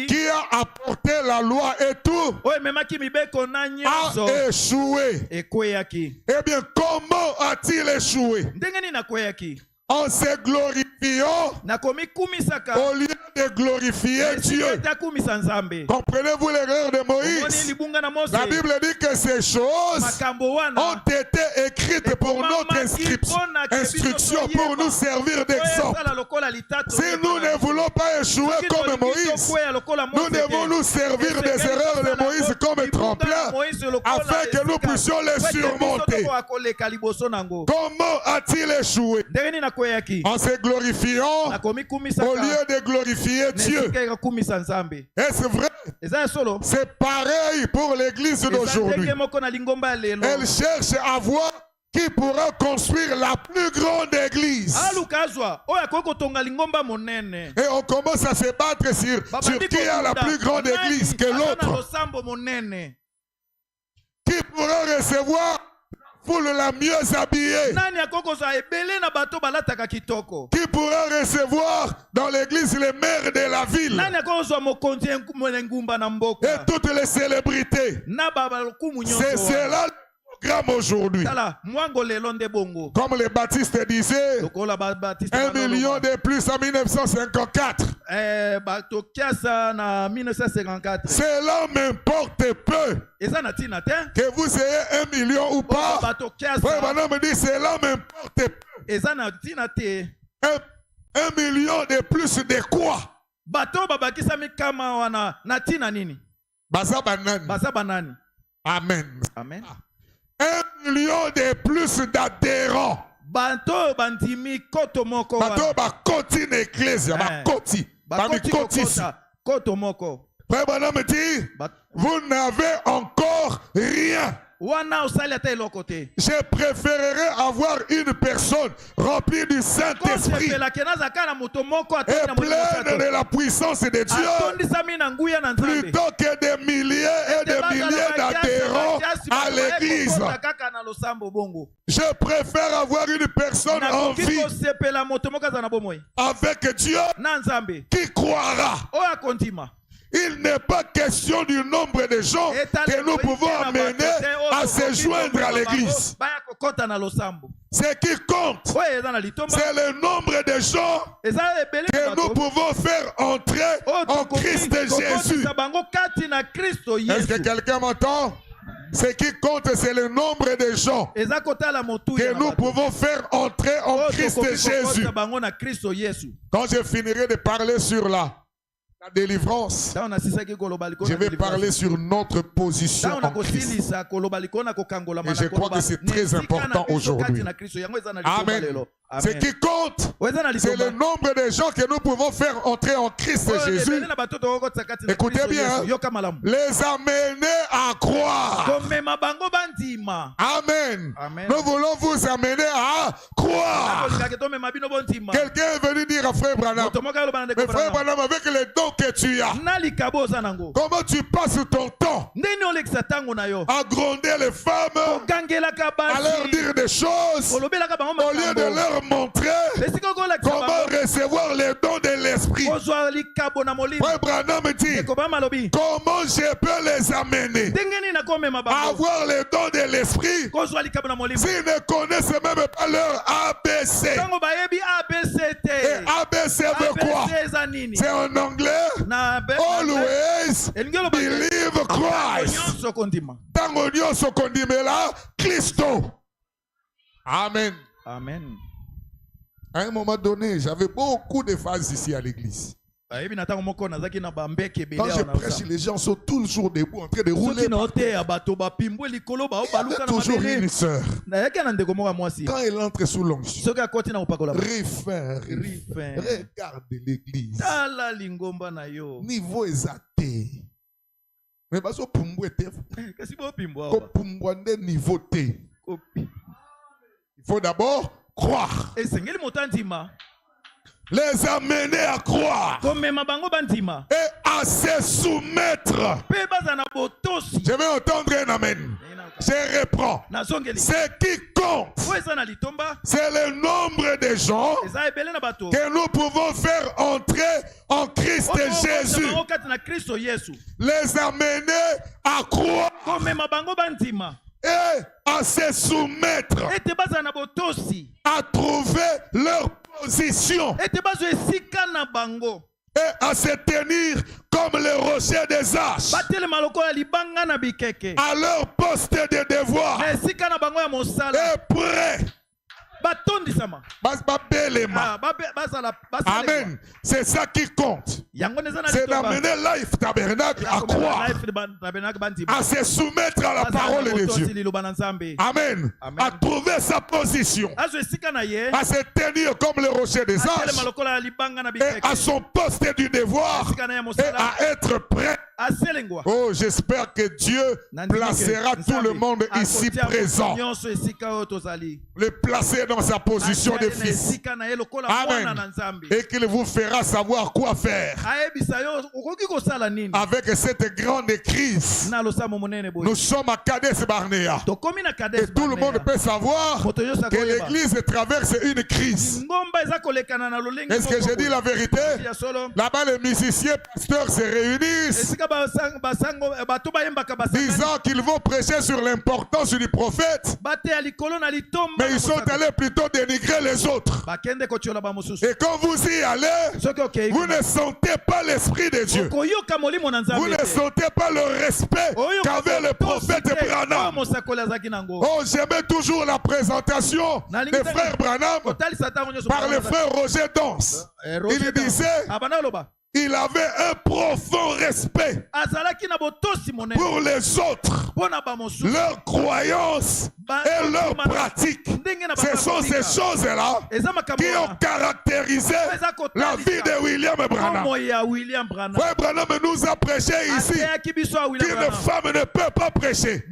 qui a apporté la loi et tout, a échoué. Eh bien, comment a-t-il échoué? En se glorifiant au lieu de glorifier Dieu. Comprenez-vous l'erreur de Moïse? La Bible dit que ces choses ont été écrites pour notre instruction, pour nous servir d'exemple. Si nous ne voulons pas échouer comme Moïse, nous devons nous servir des erreurs de Moïse comme tremplin afin que nous puissions les surmonter. Comment a-t-il échoué? En se glorifiant au lieu de glorifier Dieu. Est-ce vrai? C'est pareil pour l'église d'aujourd'hui. Elle cherche à voir qui pourra construire la plus grande église. Et on commence à se battre sur qui a la plus grande église que l'autre. Qui pourra recevoir foule la mieux habillée. Qui pourra recevoir dans l'église les maires de la ville et toutes les célébrités. C'est cela le programme aujourd'hui. Comme les baptistes disaient, 1 million de plus en 1954. Cela m'importe peu. Que vous ayez 1 million ou pas, Frère Branham me dit cela m'importe peu. 1 million de plus de quoi? Amen. Amen. 1 million de plus d'adhérents. Bato bandimi koto moko. Bato bakoti n'église, bakoti. Koto moko. Frère Branham me dit, vous n'avez encore rien. Je préférerais avoir une personne remplie du Saint-Esprit et pleine de la puissance de Dieu plutôt que des milliers et des milliers d'adhérents à l'église. Je préfère avoir une personne en vie avec Dieu qui croira. Il n'est pas question du nombre de gens que nous pouvons amener à se joindre à l'église. Ce qui compte, c'est le nombre de gens que nous pouvons faire entrer en Christ Jésus. Est-ce que quelqu'un m'entend? Ce qui compte, c'est le nombre de gens que nous pouvons faire entrer en Christ Jésus. Quand je finirai de parler sur la délivrance, je vais parler sur notre position en Christ. Et je crois que c'est très important aujourd'hui. Amen. Ce qui compte, c'est le nombre de gens que nous pouvons faire entrer en Christ Jésus. Écoutez bien, les amener à croire. Amen. Nous voulons vous amener à croire. Quelqu'un est venu dire à Frère Branham, mais Frère Branham, avec les dons que tu as, comment tu passes ton temps à gronder les femmes, à leur dire des choses, au lieu de leur montrer comment recevoir les dons de l'esprit? Frère Branham dit, comment je peux les amener à avoir les dons de l'esprit s'ils ne connaissent même pas leur ABC? Et ABC veut quoi? C'est en anglais. Always believe Christ. Tango nyonso kondimela Christo. Amen. Amen. À un moment donné, j'avais beaucoup de phases ici à l'église. Quand je prêche, les gens sont toujours debout en train de rouler. Il y a toujours une sœur. Quand elle entre sous l'onction, regarde l'église. Niveau exaté. Mais parce que niveau T. Il faut d'abord croire. Les amener à croire et à se soumettre. Je vais entendre un amen. Je reprends. Ce qui compte, c'est le nombre de gens que nous pouvons faire entrer en Christ Jésus. Les amener à croire et à se soumettre, à trouver leur position et à se tenir comme le rocher des âges à leur poste de devoir et prêt. Amen. C'est ça qui compte. C'est d'amener Life Tabernacle à croire, à se soumettre à la parole de Dieu. Amen. À trouver sa position, à se tenir comme le rocher des âges et à son poste du devoir et à être prêt. Oh, j'espère que Dieu placera tout le monde ici présent, le placer dans sa position de fils. Amen. Et qu'il vous fera savoir quoi faire avec cette grande crise. Nous sommes à Kadesh Barnea et tout le monde peut savoir que l'église traverse une crise. Est-ce que j'ai dit la vérité? Là-bas les musiciens pasteurs se réunissent disant qu'ils vont prêcher sur l'importance du prophète, mais ils sont allés plutôt dénigrer les autres. Et quand vous y allez, vous ne sentez pas l'esprit de Dieu, vous ne sentez pas le respect qu'avait le prophète Branham. Oh, j'aimais toujours la présentation des frères Branham par le frère Roger Dance. Il disait il avait un profond respect pour les autres, leurs croyances et leurs pratiques. Ce sont ces choses-là qui ont caractérisé la vie de William Branham. Frère Branham nous a prêché ici qu'une femme ne peut pas prêcher.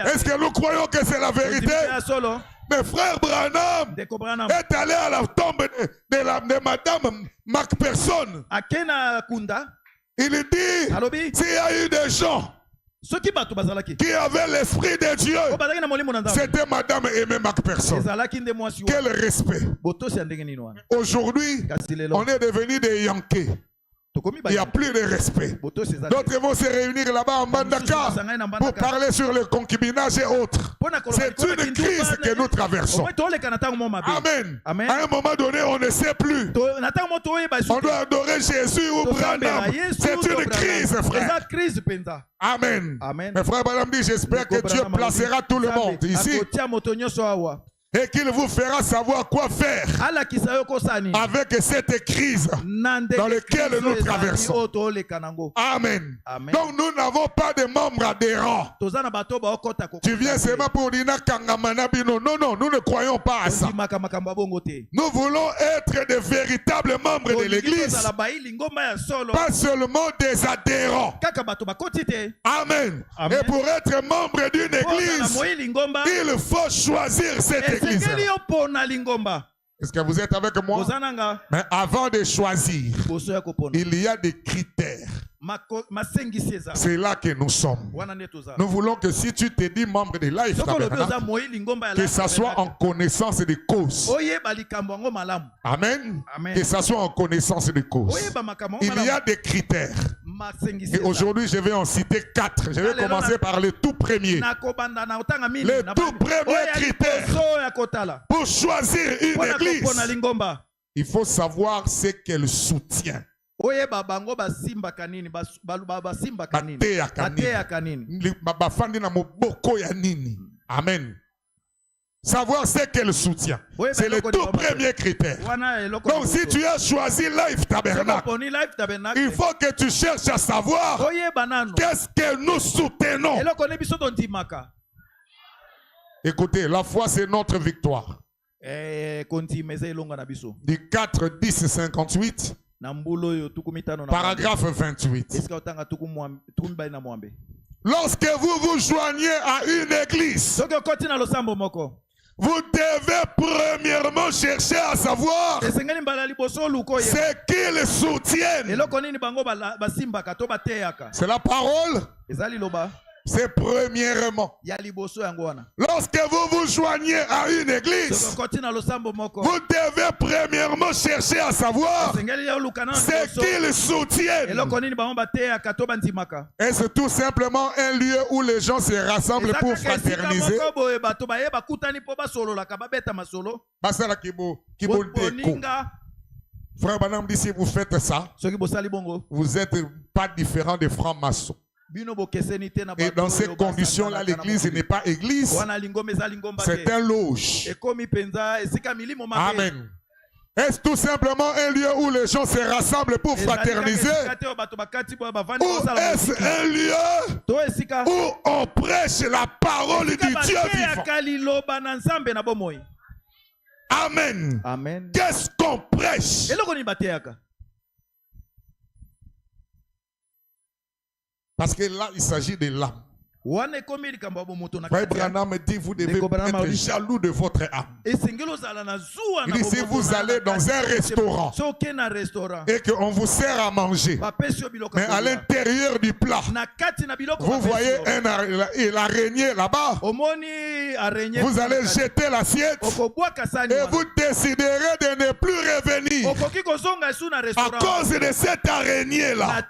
Est-ce que nous croyons que c'est la vérité? Mais frère Branham est allé à la tombe de Madame Macpherson. Il dit, s'il y a eu des gens qui avaient l'esprit de Dieu, c'était Madame Aimée Macpherson. Quel respect. Aujourd'hui, on est devenu des Yankees. Il n'y a plus de respect. D'autres vont se réunir là-bas en Bandaka pour parler sur le concubinage et autres. C'est une crise que nous traversons. Amen. À un moment donné, on ne sait plus. On doit adorer Jésus ou Branham. C'est une crise, frère. Amen. Mais frère Branham dit, j'espère que Dieu placera tout le monde ici et qu'il vous fera savoir quoi faire avec cette crise dans laquelle nous traversons. Amen. Donc nous n'avons pas de membres adhérents. Tu viens seulement pour dire non, non, nous ne croyons pas à ça. Nous voulons être de véritables membres de l'église, pas seulement des adhérents. Amen. Et pour être membre d'une église, il faut choisir cette église. Est-ce que vous êtes avec moi? Mais avant de choisir, il y a des critères. C'est là que nous sommes. Nous voulons que si tu te dis membre de Life Tabernacle, que ça soit en connaissance des causes. Amen. Que ça soit en connaissance des causes. Il y a des critères. Et aujourd'hui, je vais en citer 4. Je vais commencer par le tout premier. Le tout premier critère pour choisir une église, il faut savoir ce qu'elle soutient. Amen. Savoir ce qu'elle soutient. C'est le tout premier critère. Donc si tu as choisi Life Tabernacle, il faut que tu cherches à savoir qu'est-ce que nous soutenons. Écoutez, la foi c'est notre victoire. Du 4, 10, 58. Paragraphe 28. Lorsque vous vous joignez à une église, vous devez premièrement chercher à savoir ce qu'ils soutiennent. C'est la parole C'est premièrement. Lorsque vous vous joignez à une église, vous devez premièrement chercher à savoir ce qu'ils soutiennent. Est-ce tout simplement un lieu où les gens se rassemblent pour fraterniser? Frère Branham dit, si vous faites ça, vous n'êtes pas différent des francs-maçons. Et dans ces conditions-là, l'église n'est pas église, c'est un loge. Amen. Est-ce tout simplement un lieu où les gens se rassemblent pour fraterniser? Ou est-ce un lieu où on prêche la parole du Dieu vivant? Amen. Amen. Qu'est-ce qu'on prêche? Parce que là, il s'agit de l'âme. Frère Branham me dit, vous devez être jaloux de votre âme. Il dit, si vous allez dans un restaurant et qu'on vous sert à manger, mais à l'intérieur du plat, vous voyez l'araignée là-bas, vous allez jeter l'assiette et vous déciderez de ne plus revenir à cause de cette araignée-là.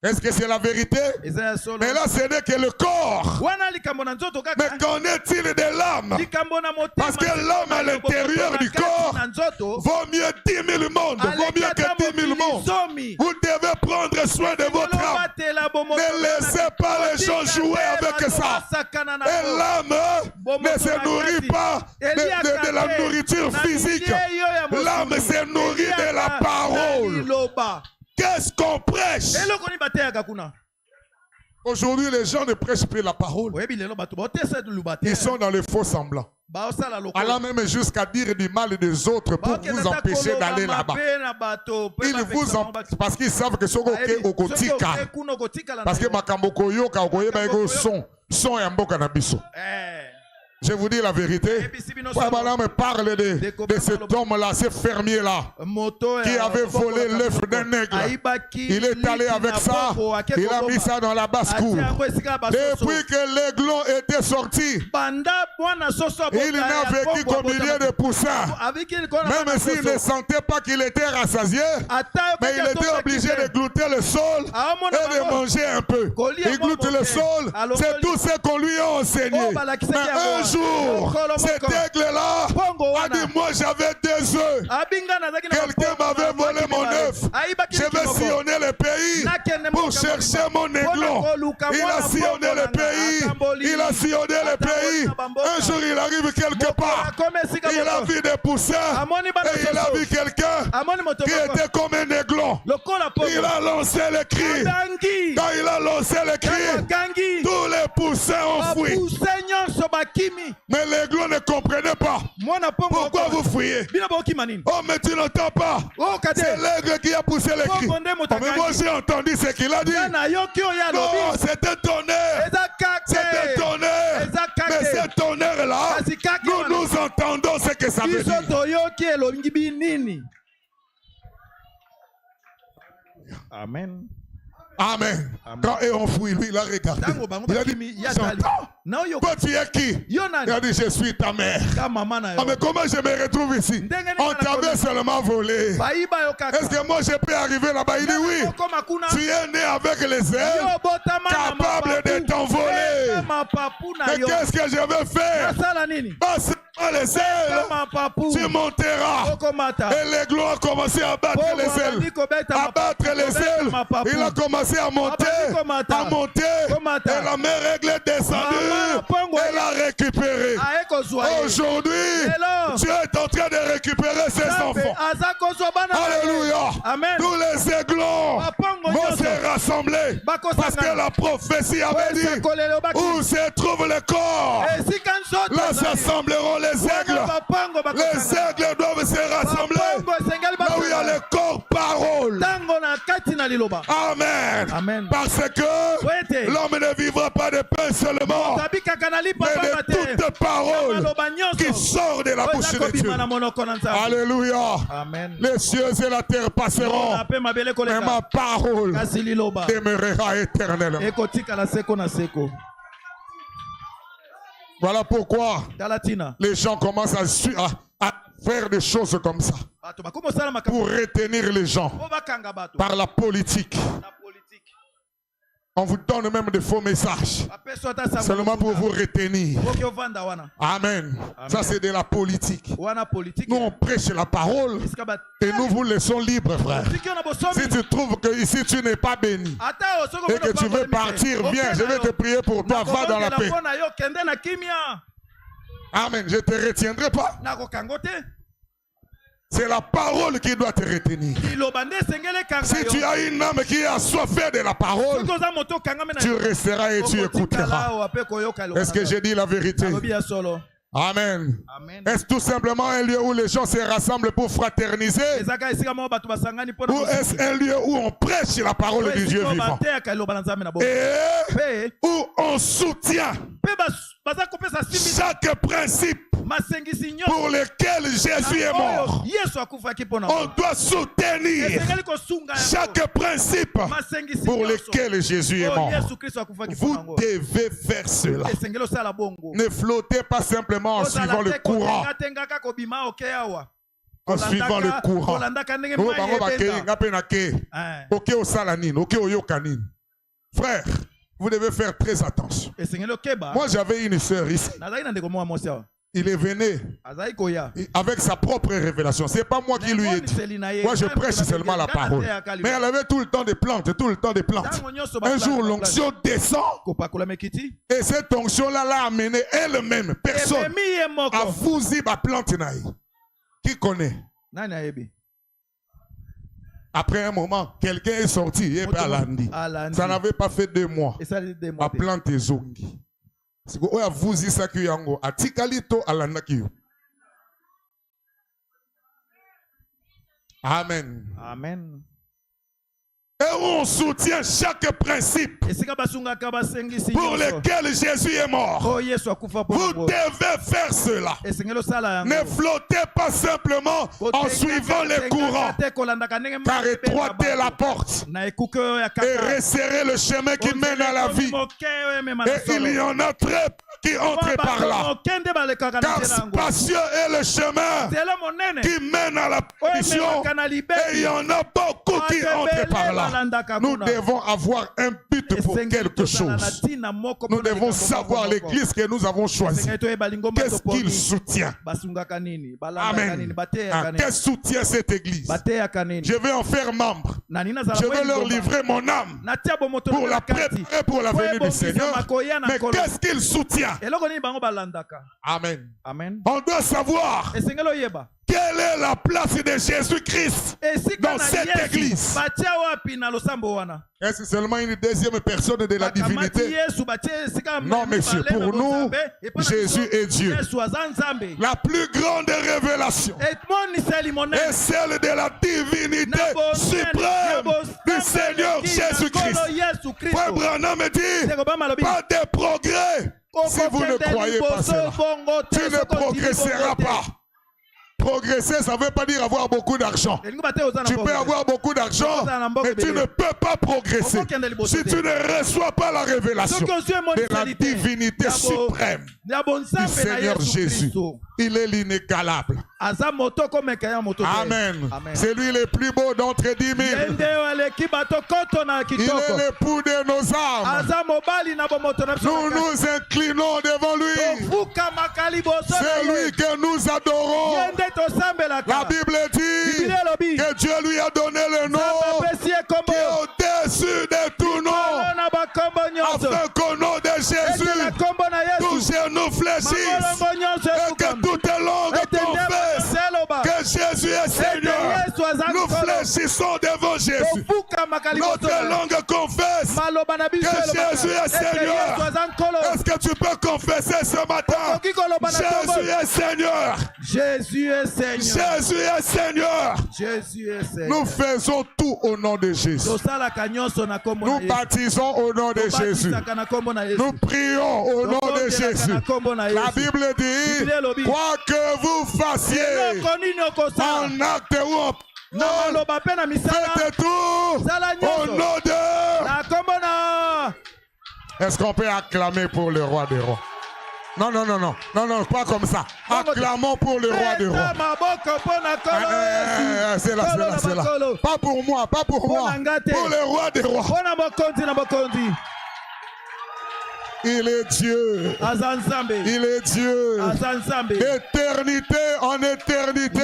Est-ce que c'est la vérité? Mais là, ce n'est que le corps. Mais qu'en est-il de l'âme? Parce que l'âme à l'intérieur du corps vaut mieux 10 000 mondes, vaut mieux que 10 000 mondes. Vous devez prendre soin de votre âme. Ne laissez pas les gens jouer avec ça. Et l'âme ne se nourrit pas de la nourriture physique. L'âme se nourrit de la parole. Qu'est-ce qu'on prêche? Aujourd'hui, les gens ne prêchent plus la parole. Ils sont dans les faux semblants. Allant même jusqu'à dire du mal des autres pour vous empêcher d'aller là-bas. Ils vous empêchent parce qu'ils savent que c'est au kotika. Parce que Makamboko yoka okoye ba ego son ya mboka na biso. Je vous dis la vérité. Voilà, me parle de cet homme-là, ce fermier-là, qui avait volé l'œuf d'un nègre. Il est allé avec ça, il a mis ça dans la basse-cour. Depuis que l'aiglon était sorti, il n'a vécu qu'au milieu de poussins. Même s'il ne sentait pas qu'il était rassasié, mais il était obligé de glouter le sol et de manger un peu. Il gloute le sol, c'est tout ce qu'on lui a enseigné. Mais un jour, cet aigle-là a dit, moi j'avais 2 œufs. Quelqu'un m'avait volé mon œuf. Je vais sillonner le pays pour chercher mon aiglon. Il a sillonné le pays. Il a sillonné le pays. Un jour, il arrive quelque part. Il a vu des poussins. Et il a vu quelqu'un qui était comme un aiglon. Il a lancé le cri. Quand il a lancé le cri, tous les poussins ont fui. Mais l'aiglon ne comprenait pas. Pourquoi vous fuyez? Oh, mais tu n'entends pas. C'est l'aigle qui a poussé le cri. Oh, mais moi j'ai entendu ce qu'il a dit. Non, c'est un tonnerre. C'est un tonnerre. Mais ce tonnerre-là, nous entendons ce que ça veut dire. Amen. Amen. Quand on fuit, lui, il a regardé. Il a dit, j'entends. Toi, tu es qui? Il a dit, je suis ta mère. Ah, mais comment je me retrouve ici? On t'avait seulement volé. Est-ce que moi, je peux arriver là-bas? Il dit, oui. Tu es né avec les ailes, capable de t'envoler. Mais qu'est-ce que je vais faire? Les ailes, tu monteras. Et l'aiglon a commencé à battre les ailes. À battre les ailes. Il a commencé à monter. Et la mère aigle est descendue. Elle a récupéré. Aujourd'hui, Dieu est en train de récupérer ses enfants. Alléluia. Tous les aiglons vont se rassembler. Parce que la prophétie avait dit, où se trouve le corps, là s'assembleront les aigles. Les aigles doivent se rassembler. Là où il y a le encore parole. Amen. Amen. Parce que l'homme ne vivra pas de pain seulement, mais de toute parole qui sort de la bouche de Dieu. Alléluia. Amen. Les cieux et la terre passeront, mais ma parole demeurera éternellement. Voilà pourquoi les gens commencent à faire des choses comme ça pour retenir les gens par la politique. On vous donne même des faux messages seulement pour vous retenir. Amen. Ça c'est de la politique. Nous on prêche la parole et nous vous laissons libres, frère. Si tu trouves que ici tu n'es pas béni et que tu veux partir, viens, je vais te prier pour toi, va dans la paix. Amen, je ne te retiendrai pas. C'est la parole qui doit te retenir. Si tu as une âme qui est assoiffée de la parole, tu resteras et tu écouteras. Est-ce que j'ai dit la vérité? Amen. Est-ce tout simplement un lieu où les gens se rassemblent pour fraterniser? Ou est-ce un lieu où on prêche la parole du Dieu vivant? Et où on soutient chaque principe pour lequel Jésus est mort. On doit soutenir chaque principe pour lequel Jésus est mort. Vous devez faire cela. Ne flottez pas simplement en suivant le courant. En suivant le courant. Frère, vous devez faire très attention. Moi, j'avais une sœur ici. Il est venu avec sa propre révélation. Ce n'est pas moi qui lui ai dit. Moi, je prêche seulement la parole. Mais elle avait tout le temps des plantes, tout le temps des plantes. Un jour, l'onction descend. Et cette onction-là l'a amené elle-même, personne, à fouiller ma plante. Qui connaît? Après un moment, quelqu'un est sorti. Ça n'avait pas fait 2 mois. Ma plante est zongi. Amen. Amen. Et on soutient chaque principe pour lequel Jésus est mort. Vous devez faire cela. Ne flottez pas simplement en suivant les courants, car étroite est la porte et resserrez le chemin qui mène à la vie. Et il y en a très peu qui entrent par là, car spacieux est le chemin qui mène à la perdition, et il y en a beaucoup qui entrent par là. Nous devons avoir un but pour quelque chose. Nous devons savoir l'église que nous avons choisie. Qu'est-ce qu'il soutient? Amen. Qu'est-ce soutient cette église? Je vais en faire membre. Je vais leur livrer mon âme pour la préparer pour la venue du Seigneur. Mais qu'est-ce qu'il soutient? Amen. On doit savoir quelle est la place de Jésus-Christ dans cette église. Est-ce que seulement une deuxième personne de la divinité? Non, monsieur, pour nous, Jésus est Dieu. La plus grande révélation est celle de la divinité suprême du Seigneur Jésus-Christ. Frère Branham me dit, pas de progrès si vous ne croyez pas cela. Tu ne progresseras pas. Progresser, ça ne veut pas dire avoir beaucoup d'argent. Tu peux avoir beaucoup d'argent, mais tu ne peux pas progresser si tu ne reçois pas la révélation de la divinité suprême du Seigneur Jésus. Il est l'inégalable. Amen. C'est lui le plus beau d'entre 10 000. Il est l'époux de nos âmes. Nous nous inclinons devant lui. C'est lui que nous adorons. La Bible dit que Dieu lui a donné le nom qui est au-dessus de tout nom, afin qu'au nom de Jésus, tous genou fléchissent et que toute langue confesse que Jésus est Seigneur. Nous fléchissons devant Jésus. Notre langue confesse que Jésus est Seigneur. Est-ce que tu peux confesser ce matin? Jésus est Seigneur. Jésus est Seigneur. Jésus est Seigneur. Jésus est Seigneur. Nous faisons tout au nom de Jésus. Nous baptisons au nom de Jésus. Nous prions au nom de Jésus. La Bible dit, quoi que vous fassiez, en acte ou en faites tout au nom de... Est-ce qu'on peut acclamer pour le roi des rois? Non, non, non, non, non, non, pas comme ça. Acclamons pour le roi des rois. C'est là, c'est là, c'est là. Pas pour moi, pas pour moi. Pour le roi des rois. Il est Dieu. Il est Dieu. D'éternité en éternité.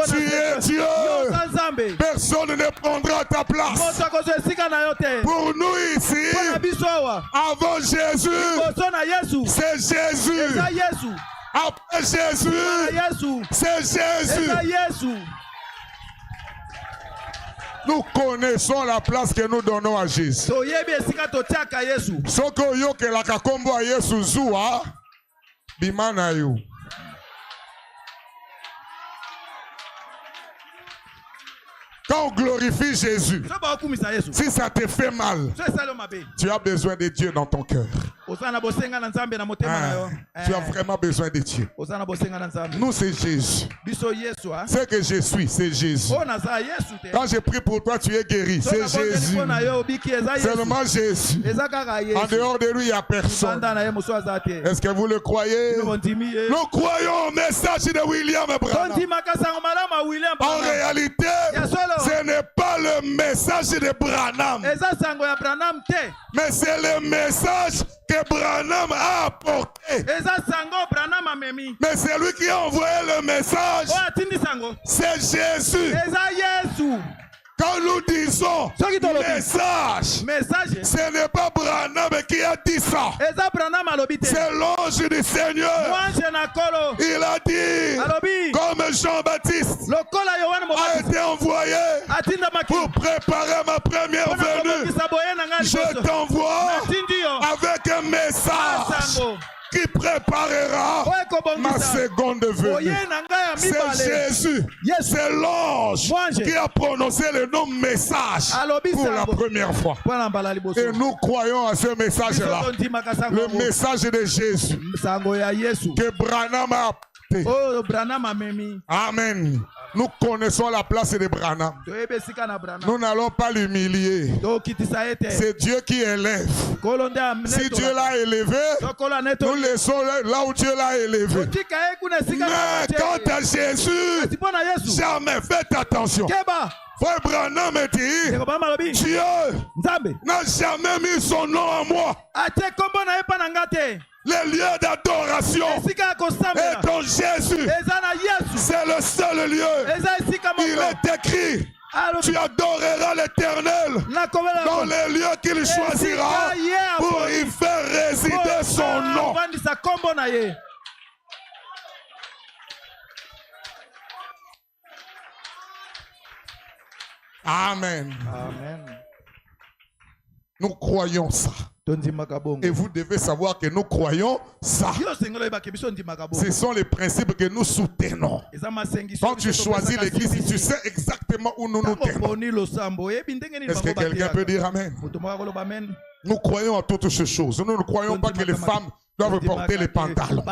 Tu es Dieu. Personne ne prendra ta place. Pour nous ici, avant Jésus, c'est Jésus. Après Jésus, c'est Jésus. Nous connaissons la place que nous donnons à Jésus. Soko yoke la kakombo a Yesu zuwa bimana yo. Quand on glorifie Jésus, si ça te fait mal, tu as besoin de Dieu dans ton cœur. Tu as vraiment besoin de Dieu. Nous, c'est Jésus. Ce que je suis, c'est Jésus. Quand je prie pour toi, tu es guéri. C'est Jésus. Seulement Jésus. En dehors de lui, il n'y a personne. Est-ce que vous le croyez? Nous croyons au message de William Branham. En réalité, ce n'est pas le message de Branham, mais c'est le message que Branham a apporté. Mais c'est lui qui a envoyé le message. C'est Jésus. Quand nous disons message, ce n'est pas Branham qui a dit ça. C'est l'ange du Seigneur. Il a dit, comme Jean-Baptiste a été envoyé pour préparer ma première venue, je t'envoie avec un message qui préparera ma seconde venue. C'est Jésus, c'est l'ange qui a prononcé le nom message pour la première fois. Et nous croyons à ce message-là, le message de Jésus que Branham a apporté. Amen. Nous connaissons la place de Branham. Nous n'allons pas l'humilier. C'est Dieu qui élève. Si Dieu l'a élevé, nous laissons là où Dieu l'a élevé. Mais quant à Jésus, jamais faites attention. Frère Branham me dit, Dieu n'a jamais mis son nom à moi. Les lieux d'adoration et dans Jésus, c'est le seul lieu. Il est écrit, tu adoreras l'Éternel dans les lieux qu'il choisira pour y faire résider son nom. Amen. Amen. Nous croyons ça. Et vous devez savoir que nous croyons ça. Ce sont les principes que nous soutenons. Quand tu choisis l'église, tu sais exactement où nous nous tenons. Est-ce que quelqu'un peut dire Amen? Nous croyons à toutes ces choses. Nous ne croyons pas que les femmes doivent porter les pantalons.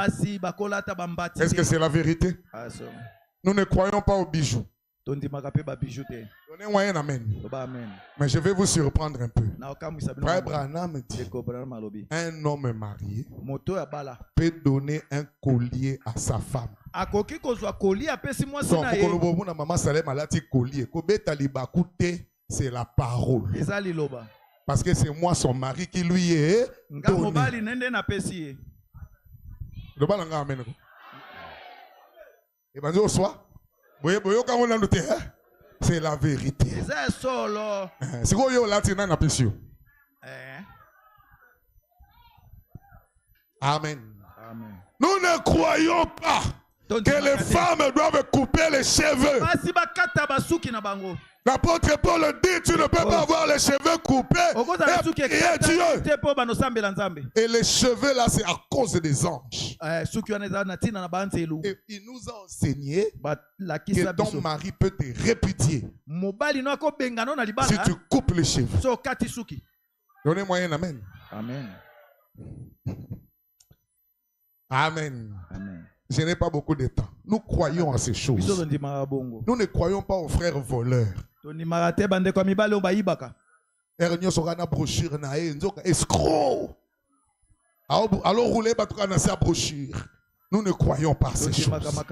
Est-ce que c'est la vérité? Nous ne croyons pas aux bijoux. Donnez-moi un amen. Mais je vais vous surprendre un peu. Frère Branham dit, un homme marié peut donner un collier à sa femme. C'est la parole. Parce que c'est moi son mari qui lui est donné. C'est la vérité. C'est quoi yo là tina na pesio. Amen. Nous ne croyons pas que les femmes doivent couper les cheveux. L'apôtre Paul dit, tu ne peux pas avoir les cheveux coupés et Dieu. Et les cheveux là, c'est à cause des anges. Et il nous a enseigné que ton mari peut te répudier si tu coupes les cheveux. Donnez-moi un amen. Amen. Amen. Amen. Je n'ai pas beaucoup de temps. Nous croyons à ces choses. Nous ne croyons pas aux frères voleurs. Escroc. Alors roulez sa brochure. Nous ne croyons pas à ces choses.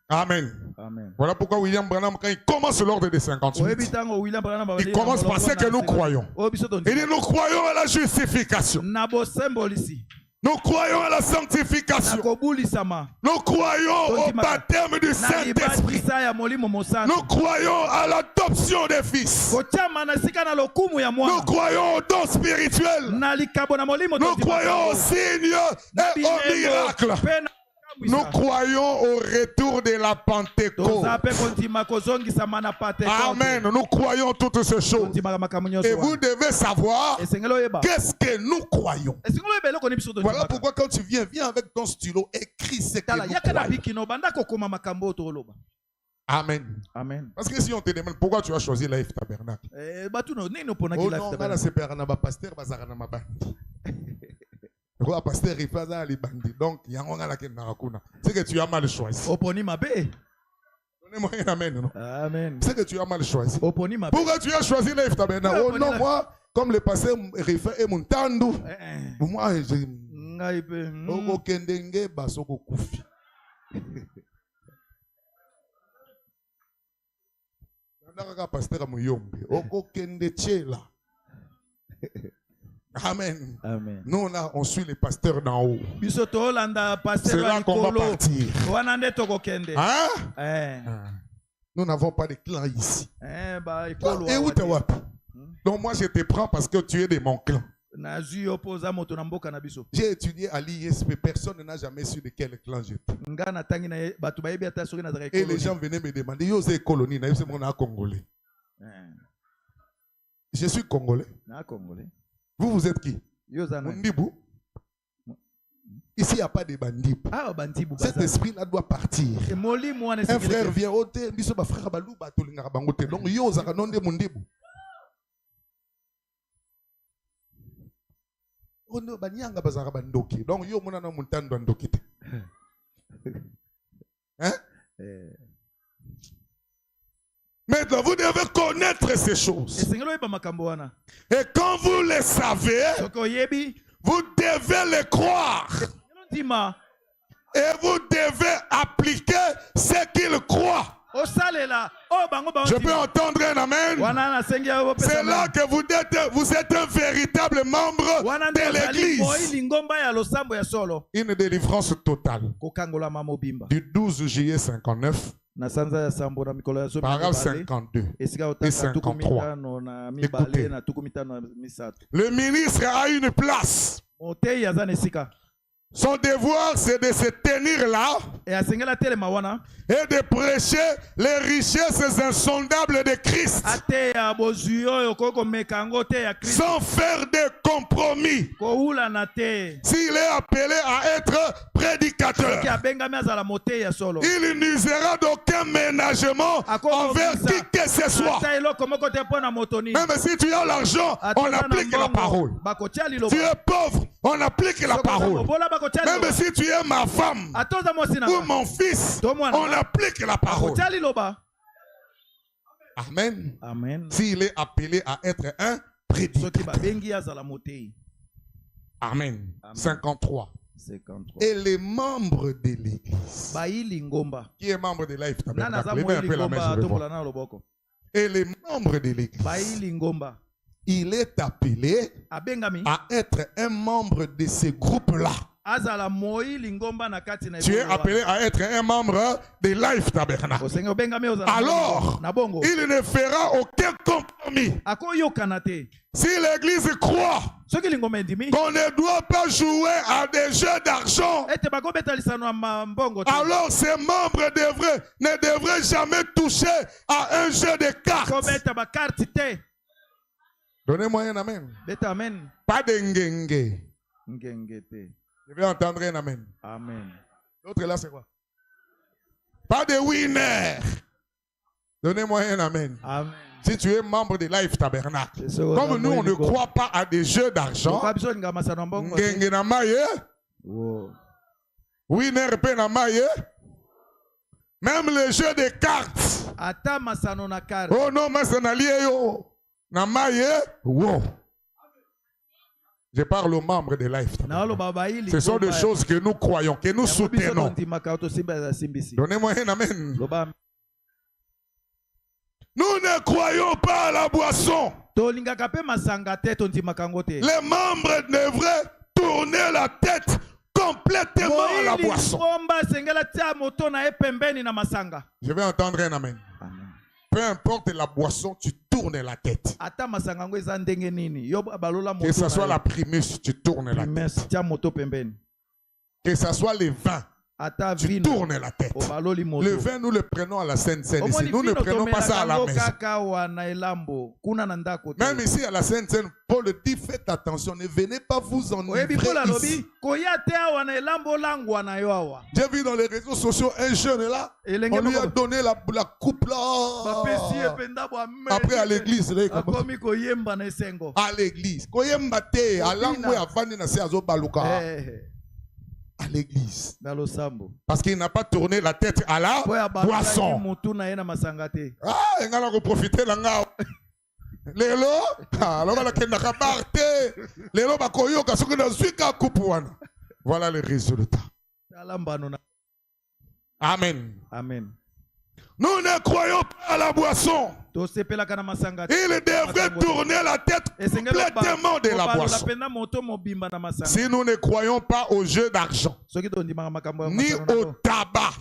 Amen. Amen. Voilà pourquoi William Branham, quand il commence l'ordre des 58, il commence par ce que nous croyons. Il dit, nous croyons à la justification. Nous croyons à la sanctification. Nous croyons au baptême du Saint-Esprit. Nous croyons à l'adoption des fils. Nous croyons aux dons spirituels. Nous croyons aux signes et aux miracles. Nous croyons au retour de la Pentecôte. Amen. Nous croyons toutes ces choses. Et vous devez savoir qu'est-ce que nous croyons. Voilà pourquoi quand tu viens avec ton stylo, écris ce que nous croyons. Amen. Amen. Parce que si on te demande pourquoi tu as choisi Life Tabernacle. Oh non, c'est pasteur. Le pasteur il fait ça les bandits. Donc, c'est que tu as mal choisi. Donnez-moi un amen. Non? Amen. C'est que tu as mal choisi. Pourquoi tu as choisi Life Tabernacle? Oh non, moi, comme le pasteur Rifa et mon tandou. Moi, j'ai. Okendenge basoko kufi. Nandaka pasteur Muyombe. Okende chela. Amen. Amen. Nous, là, on suit les pasteurs d'en haut. C'est là qu'on va partir. Hein? Nous n'avons pas de clan ici. Et où tu es? Donc moi, je te prends parce que tu es de mon clan. J'ai étudié à l'ISP. Personne n'a jamais su de quel clan j'étais. Et les gens venaient me demander, yo, c'est colonie, c'est mon Congolais. Je suis Congolais. Vous êtes qui? Mondibou. Ici, il n'y a pas de bandits. Cet esprit-là doit partir. Un frère vient ôter, il dit frère Balou, donc yo zakanon de Mondibou. Donc yo monana montando ndokite. Hein? Maintenant, vous devez connaître ces choses. Et quand vous les savez, vous devez les croire. Et vous devez appliquer ce qu'ils croient. Je peux entendre un amen. C'est là que vous êtes un véritable membre de l'église. Une délivrance totale. Du 12 juillet 59. Paragraphe 52 et 53. Écoutez. Le ministre a une place. Son devoir, c'est de se tenir là et de prêcher les richesses insondables de Christ sans faire de compromis. S'il est appelé à être prédicateur, il n'usera d'aucun ménagement envers qui que ce soit. Même si tu as l'argent, on applique la parole. Tu es pauvre, on applique la parole. Même si tu es ma femme ou mon fils, on applique la parole. Amen. Amen. S'il est appelé à être un prédicateur. Amen. 53. Et les membres de l'église. Qui est membre de Life Tabernacle? Et les membres de l'église. Il est appelé à être un membre de ce groupe-là. Tu es appelé à être un membre de Life Tabernacle. Alors, il ne fera aucun compromis. Si l'église croit qu'on ne doit pas jouer à des jeux d'argent, alors ces membres ne devraient jamais toucher à un jeu de cartes. Donnez-moi un amen. Pas de ngenge. Je vais entendre un amen. Amen. L'autre là, c'est quoi? Pas de winner. Donnez-moi un amen. Amen. Si tu es membre de Life Tabernacle, comme nous, on ne croit pas à des jeux d'argent, ngenge na maye, winner pe na maye, même les jeux de cartes. Oh non, masanalié yo. Na maye, wow. Je parle aux membres de Life. Ce sont des choses que nous croyons, que nous soutenons. Donnez-moi un amen. Nous ne croyons pas à la boisson. Les membres devraient tourner la tête complètement à la boisson. Je vais entendre un amen. Peu importe la boisson, tu tournes la tête. Que ce soit la primus, tu tournes la tête. Que ce soit les vins, tu tournes la tête. Le vin, nous le prenons à la Sainte-Seine. Ici, nous ne prenons pas ça à la maison. Même ici, à la Sainte-Seine, Paul dit, faites attention, ne venez pas vous enivrer ici. J'ai vu dans les réseaux sociaux un jeune là, on lui a donné la coupe là. Après à l'église. À l'église. À l'église. Parce qu'il n'a pas tourné la tête à la boisson. Ah, il a profité de la Lelo, alors la kendaka barte, lelo bakoyo kasuki na zwika kupuana. Voilà le résultat. Amen. Amen. Nous ne croyons pas à la boisson. Il devrait tourner la tête complètement de la boisson. Si nous ne croyons pas au jeu d'argent, ni au tabac,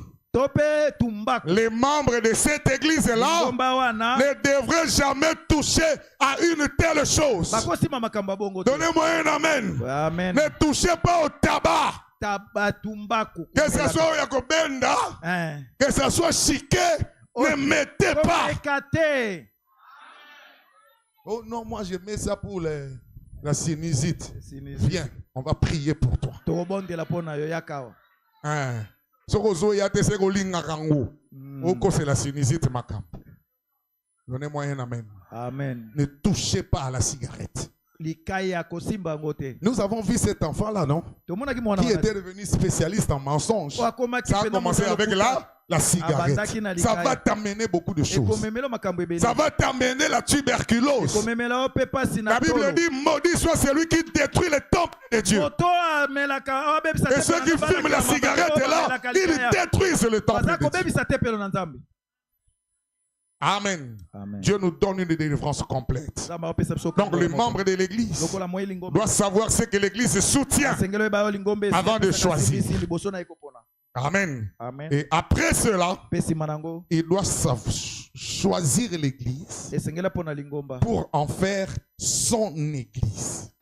les membres de cette église-là ne devraient jamais toucher à une telle chose. Donnez-moi un amen. Amen. Ne touchez pas au tabac. Que ce soit Yakobenda, que ce soit chiqué, ne mettez pas. Oh non, moi je mets ça pour la sinusite. Viens, on va prier pour toi. C'est la sinusite, ma camp. Donnez-moi un amen. Amen. Ne touchez pas à la cigarette. Nous avons vu cet enfant-là, non? Qui était devenu spécialiste en mensonges. Ça a commencé avec la cigarette. Ça va t'amener beaucoup de choses. Ça va t'amener la tuberculose. La Bible dit, maudit soit celui qui détruit le temple de Dieu. Et ceux qui fument la cigarette là, ils détruisent le temple de Dieu. Amen. Amen. Dieu nous donne une délivrance complète. Donc les membres de l'église doivent savoir ce que l'église soutient avant de choisir. Amen. Amen. Et après cela, il doit choisir l'église pour en faire son église.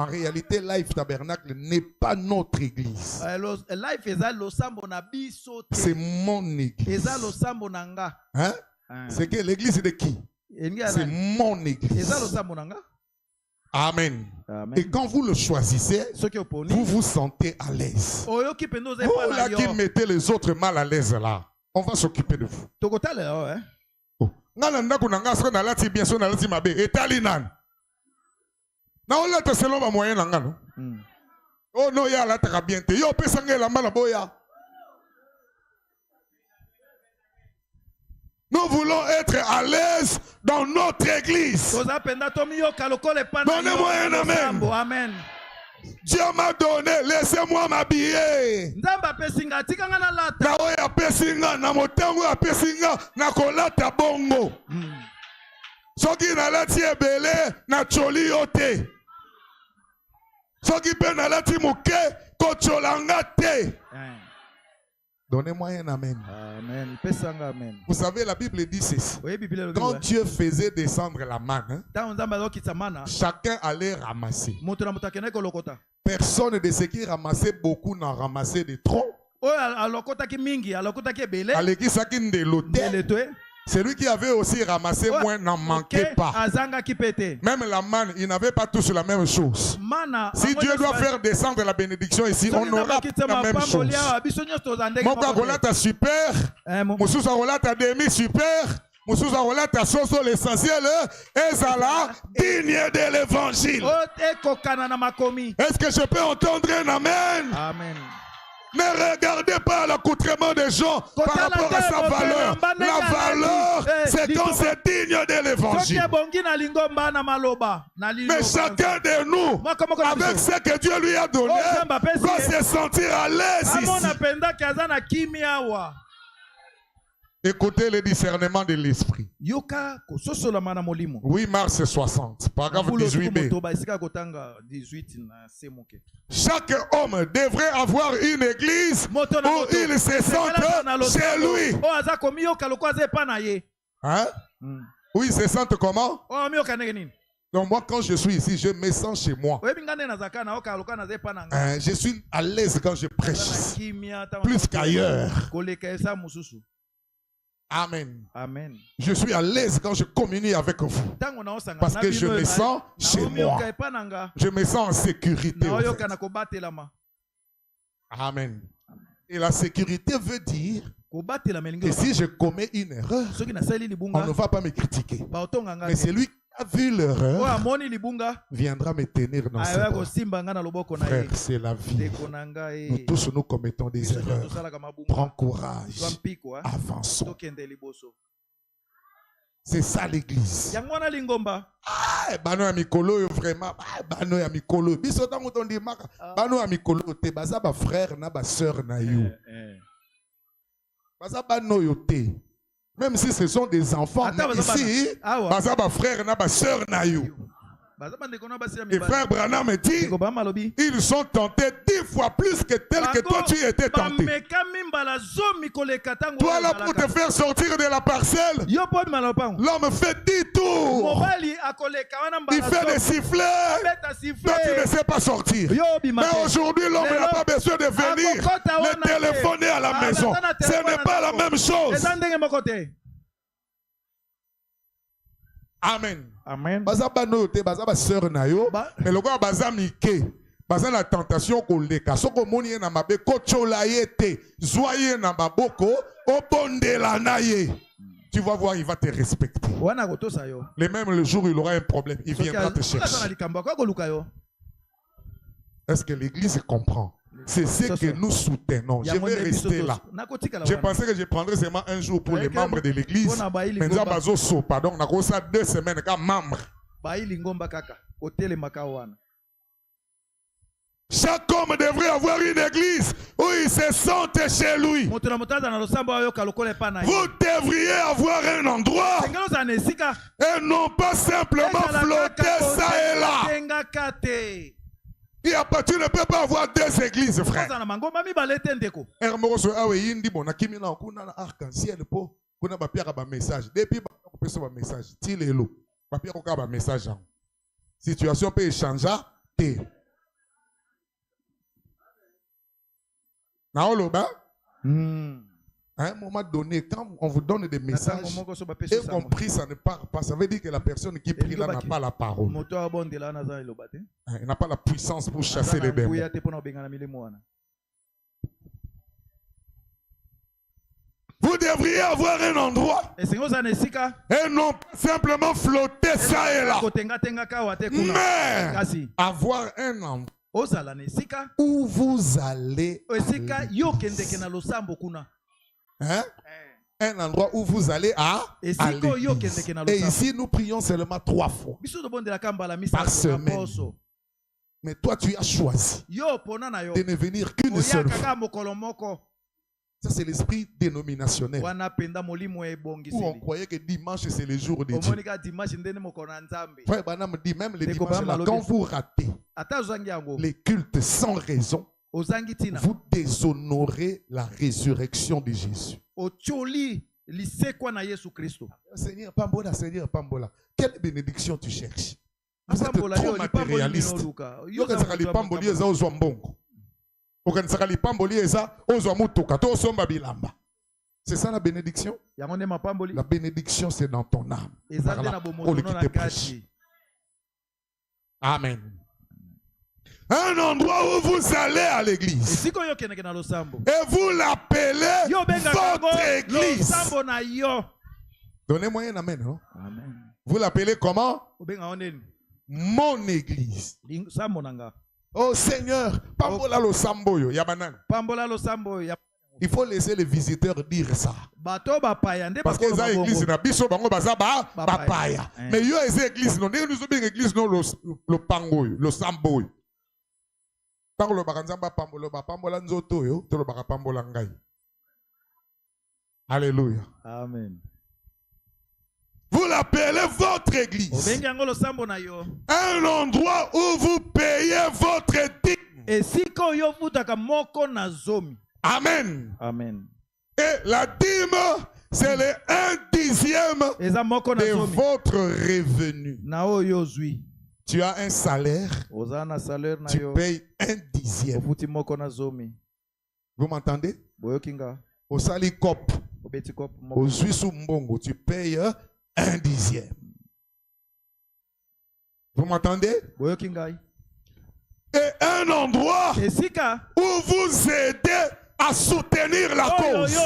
En réalité, Life Tabernacle n'est pas notre église. C'est mon église. Hein? C'est que l'église de qui? C'est mon église. Amen. Amen. Et quand vous le choisissez, vous vous sentez à l'aise. Vous là qui mettez les autres mal à l'aise là, on va s'occuper de vous. Oh non, ya la taka bien te. Yo pesanga la mala boya. Nous voulons être à l'aise dans notre église. Donnez-moi un amen. Amen. Dieu m'a donné, laissez-moi m'habiller. Na oya pesinga na motango ya pesinga na kolata bongo. Soki na lati ebele na choli yote. Soki pe nalati moke kocholanga te. Donnez-moi un amen. Amen. Vous savez, la Bible dit ceci. Quand Dieu faisait descendre la manne, chacun allait ramasser. Personne de ceux qui ramassaient beaucoup n'en ramassait de trop. Celui qui avait aussi ramassé moins n'en manquait pas. Même la manne, ils n'avaient pas tous la même chose. Si Dieu doit faire descendre la bénédiction ici, on n'aura pas la même chose. Mon Rolata super, Moussousa Rolata demi super, Moussousa Rolata soso l'essentiel, Ezala digne de l'évangile. Est-ce que je peux entendre un amen? Amen. Ne regardez pas l'accoutrement des gens par rapport à sa valeur. La valeur, c'est quand c'est digne de l'évangile. Mais chacun de nous, avec ce que Dieu lui a donné, doit se sentir à l'aise ici. Écoutez le discernement de l'esprit. 8 mars 60, paragraphe 18b. Chaque homme devrait avoir une église où il se sente chez lui. Hein? Où il se sente comment? Donc moi, quand je suis ici, je me sens chez moi. Je suis à l'aise quand je prêche. Plus qu'ailleurs. Amen. Amen. Je suis à l'aise quand je communie avec vous. Parce que je me sens chez moi. Je me sens en sécurité. En fait. Amen. Et la sécurité veut dire que si je commets une erreur, on ne va pas me critiquer. Mais celui qui a vu l'erreur viendra me tenir dans ses bras. Frère, c'est la vie. Nous tous nous commettons des erreurs. Prends courage. Avançons. C'est ça l'église. Bano ya mikolo vraiment. Bano ya mikolo. Biso tango tondi maka. Bano ya mikolo te baza ba frère na ba sœur na yo. Baza bano yo te. Même si ce sont des enfants ici, baza ba frère na ba sœur na yo. Et frère Branham me dit, ils sont tentés 10 fois plus que tel que toi tu étais tenté. Toi là pour te faire sortir de la parcelle, l'homme fait 10 tours. Il fait des sifflets. Toi tu ne sais pas sortir. Mais aujourd'hui l'homme n'a pas besoin de venir me téléphoner à la maison. Ce n'est pas la même chose. Amen. Amen. Baza bano te baza ba sœur na yo, mais le gars baza mike, baza la tentation ko leka. Soko moni na mabe ko chola yete, zoye na maboko, obondela na ye. Tu vas voir, il va te respecter. Le même le jour où il aura un problème, il viendra te chercher. Est-ce que l'église comprend? C'est ce que nous soutenons. Je vais rester là. Je pensais que je prendrais seulement un jour pour les membres de l'église. Mais nous avons pardon, on a ça 2 semaines comme membres. Chaque homme devrait avoir une église où il se sente chez lui. Vous devriez avoir un endroit et non pas simplement flotter ça et là. Tu ne peux pas avoir 2 églises, frère. Situation peut changer. À un moment donné, quand on vous donne des messages et qu'on prie, ça ne part pas. Ça veut dire que la personne qui prie là n'a pas la parole. Il n'a pas la puissance pour chasser les démons. Vous devriez avoir un endroit et non simplement flotter ça et là. Mais avoir un endroit où vous allez hein? Un endroit où vous allez à l'église. Et ici nous prions seulement 3 fois par semaine. Mais toi tu as choisi de ne venir qu'une seule fois. Ça, c'est l'esprit dénominationnel. Où on croyait que dimanche, c'est le jour de Dieu. Frère Branham dit même les dimanches, là, quand vous ratez les cultes sans raison, vous déshonorez la résurrection de Jésus. Seigneur Pambola, Seigneur Pambola, quelle bénédiction tu cherches? Vous êtes trop matérialiste. C'est ça la bénédiction? La bénédiction, c'est dans ton âme. Amen. Un endroit où vous allez à l'église et vous l'appelez votre église. Donnez-moi un amen, non? Amen. Vous l'appelez comment? Mon église. Oh Seigneur, Pambola lo samboyo, yabanan. Il faut laisser les visiteurs dire ça. Parce que les églises na biso bango baza ba paya. Mais yo les églises non, nous sommes église non le pangoyo, le samboyo. Par le baranzamba pambola ba pambola nzoto yo, to le baka pambola ngai. Alléluia. Amen. Vous l'appelez votre église. Un endroit où vous payez votre dîme. Amen. Amen. Et la dîme, c'est le 1/10 de votre revenu. Tu as un salaire, tu payes 1/10. Vous m'entendez? Au salikop, au Suisse Mbongo, tu payes 1/10. Vous m'entendez? Et un endroit où vous aidez à soutenir la cause.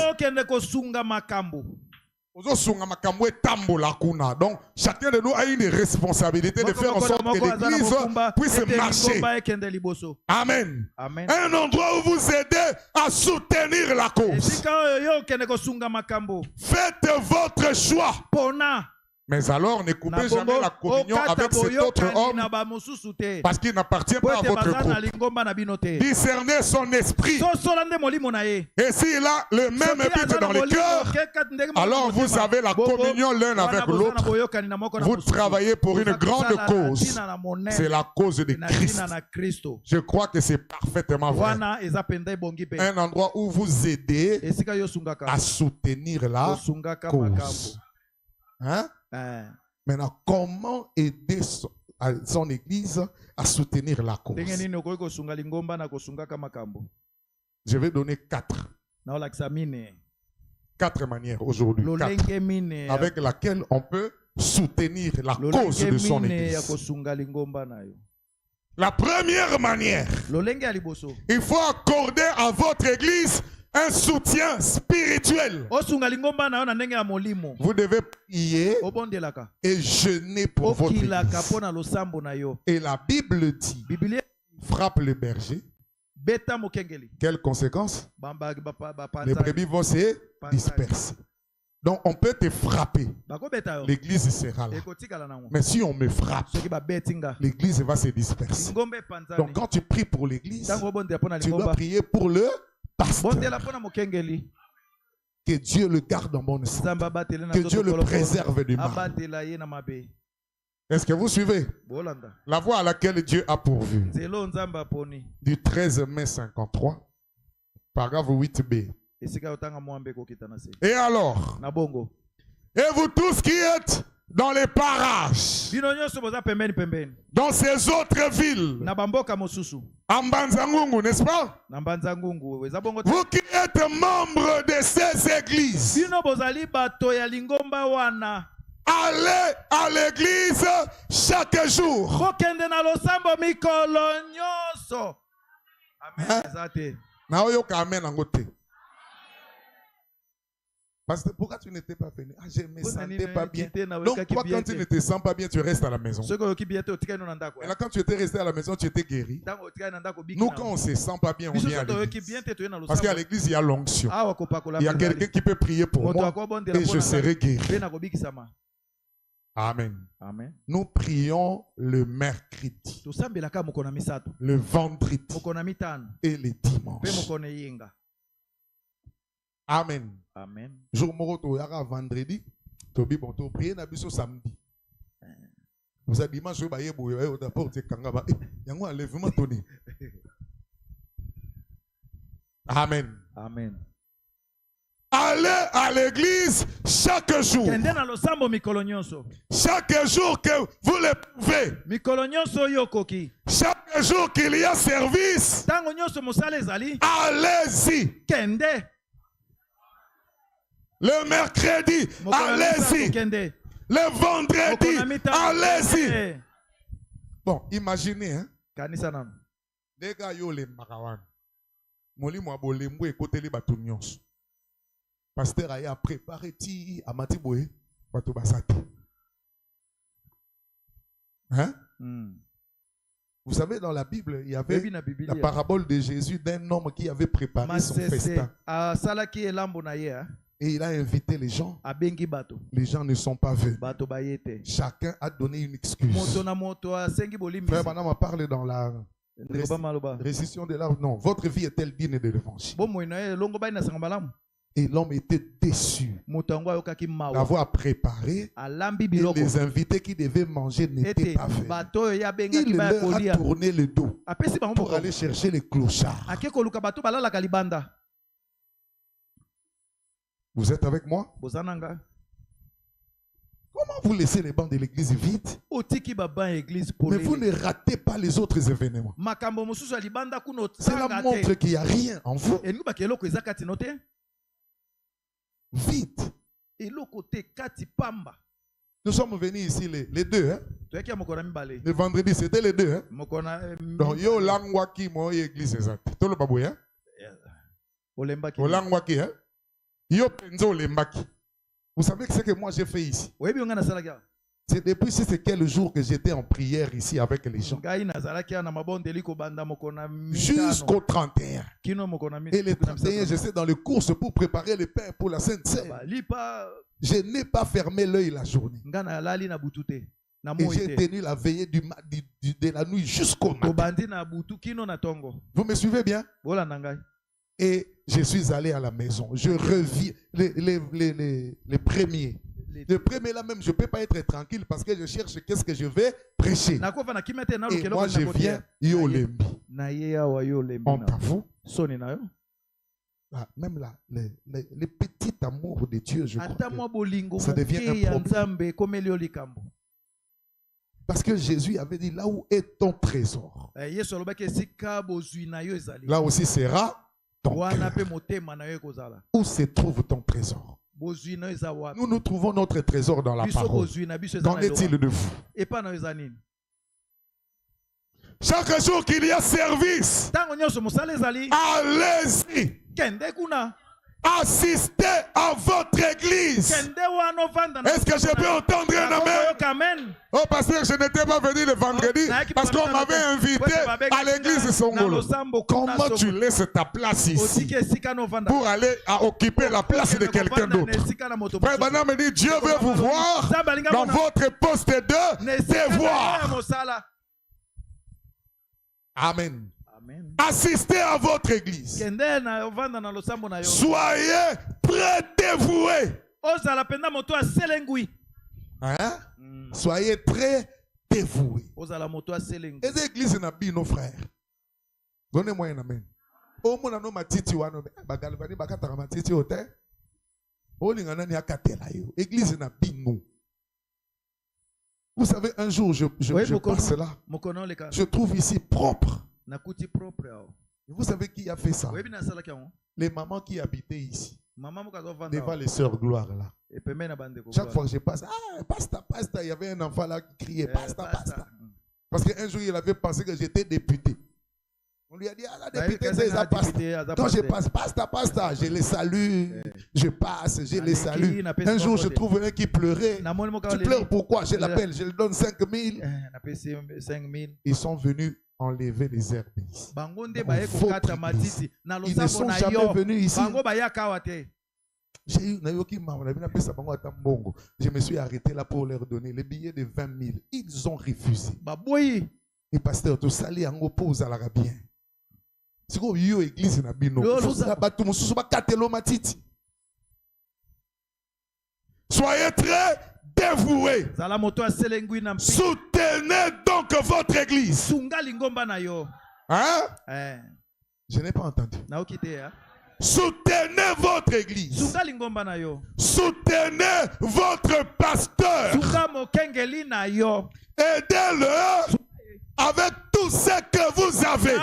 Donc, chacun de nous a une responsabilité de faire en sorte que l'église puisse marcher. Amen. Amen. Un endroit où vous aidez à soutenir la cause. Faites votre choix. Mais alors, ne coupez jamais la communion avec cet autre homme parce qu'il n'appartient pas à votre groupe. Discernez son esprit. Et s'il a le même but dans le cœur, alors vous avez la communion l'un avec l'autre. Vous travaillez pour une grande cause. C'est la cause de Christ. Je crois que c'est parfaitement vrai. Un endroit où vous aidez à soutenir la cause. Hein? Maintenant, comment aider son église à soutenir la cause? Je vais donner 4 manières aujourd'hui, avec laquelle on peut soutenir la cause de son église. La première manière, il faut accorder à votre église un soutien spirituel. Vous devez prier et jeûner pour votre église. Et la Bible dit, frappe le berger. Quelles conséquences? Les brebis vont se disperser. Donc on peut te frapper. L'église sera là. Mais si on me frappe, l'église va se disperser. Donc quand tu pries pour l'église, tu dois prier pour le pasteur. Que Dieu le garde en bonne santé. Que Dieu le préserve du mal. Est-ce que vous suivez? La voie à laquelle Dieu a pourvu. Du 13 mai 53, paragraphe 8b. Et alors? Et vous tous qui êtes dans les parages, dans ces autres villes, Ambanzangungu, n'est-ce pas? Vous qui êtes membres de ces églises, allez à l'église chaque jour. Parce que pourquoi tu n'étais pas venu? Ah, je ne me sentais pas bien. Donc toi, quand tu ne te sens pas bien, tu restes à la maison. Et là, quand tu étais resté à la maison, tu étais guéri. Nous, quand on ne se sent pas bien, on vient à l'église. Parce qu'à l'église, il y a l'onction. Il y a quelqu'un qui peut prier pour moi et je serai guéri. Amen. Amen. Nous prions le mercredi, le vendredi et le dimanche. Amen. Amen. Jour moko yaka vendredi, tobi bon to prier na biso samedi. Vous avez dimanche yo ba yebo yo d'abord te kanga ba yango enlèvement toni. Amen. Amen. Allez à l'église chaque jour. Chaque jour que vous le pouvez. Chaque jour qu'il y a service. Allez-y. Le mercredi, allez-y. Le vendredi, allez-y. Bon, imaginez, hein. Les gars, yo les marawan. Moli mo abolembo ekote li batu nyonso. Pasteur a préparé ti amati boye batu basati. Hein? Vous savez, dans la Bible, il y avait la parabole de Jésus d'un homme qui avait préparé son festin. Et il a invité les gens. Les gens ne sont pas venus. Chacun a donné une excuse. Frère Banam a parlé dans la récision de l'art. Non, votre vie est-elle digne de l'évangile? Et l'homme était déçu d'avoir préparé et les invités qui devaient manger n'étaient pas venus. Il leur a tourné le dos pour aller chercher les clochards. Vous êtes avec moi? Comment vous laissez les bancs de l'église vides? Mais vous ne ratez pas les autres événements. Cela montre qu'il n'y a rien en vous. Vite. Nous sommes venus ici les deux. Hein? Le vendredi, c'était les deux. Hein? Donc, yo langwaki mo église exact. Tout le baboué. Hein? Langwaki. Hein? Yo penzo lembaki. Vous savez que ce que moi j'ai fait ici? C'est depuis quel jour que j'étais en prière ici avec les gens. Jusqu'au 31. Et le 31, j'étais dans les courses pour préparer le pain pour la Sainte Seine. Je n'ai pas fermé l'œil la journée. Et j'ai tenu la veillée de la nuit jusqu'au matin. Vous me suivez bien? Et je suis allé à la maison. Je reviens. Les premiers. Le premier là même, je ne peux pas être tranquille parce que je cherche qu'est-ce que je vais prêcher. Et moi je viens, Yolembi. Honte à vous. Même là, les petits amours de Dieu, je crois que ça devient un problème. Parce que Jésus avait dit, là où est ton trésor, là aussi sera ton cœur. Où se trouve ton trésor? Nous trouvons notre trésor dans la parole. Qu'en est-il de vous? Chaque jour qu'il y a service, allez-y. Assistez à votre église. Est-ce que je peux entendre un amen? Oh, pasteur, je n'étais pas venu le vendredi parce qu'on m'avait invité à l'église Songolo. Comment tu laisses ta place ici pour aller à occuper la place de quelqu'un d'autre? Frère Banam me dit, Dieu veut vous voir dans votre poste de devoir. Amen. Assistez à votre église. Soyez très dévoués. Hein? Soyez très dévoués. Et l'église n'a pas nos frères. Donnez-moi un amen. Église n'a pas nous. Vous savez, un jour, je passe là. Je trouve ici propre. Et vous savez qui a fait ça? Les mamans qui habitaient ici. Devant les sœurs gloire là. Chaque fois que je passe, pasta, il y avait un enfant là qui criait pasta. Parce qu'un jour il avait pensé que j'étais député. On lui a dit, la députée c'est ça pasta. Quand je passe, pasta, je les salue, je passe, je les salue. Un jour je trouve un qui pleurait. Tu pleures pourquoi? Je l'appelle, je lui donne 5 000. Ils sont venus enlever les herbes ici. Ils ne sont jamais venus ici. Je me suis arrêté là pour leur donner les billets de 20 000. Ils ont refusé. Et pasteur, tout ça, les en oppose à l'arabien. C'est comme yo église na bino. Soyez très dévoués. Soutenez donc votre église. Hein? Je n'ai pas entendu. Soutenez votre église. Soutenez votre pasteur. Aidez-le avec tout ce que vous avez.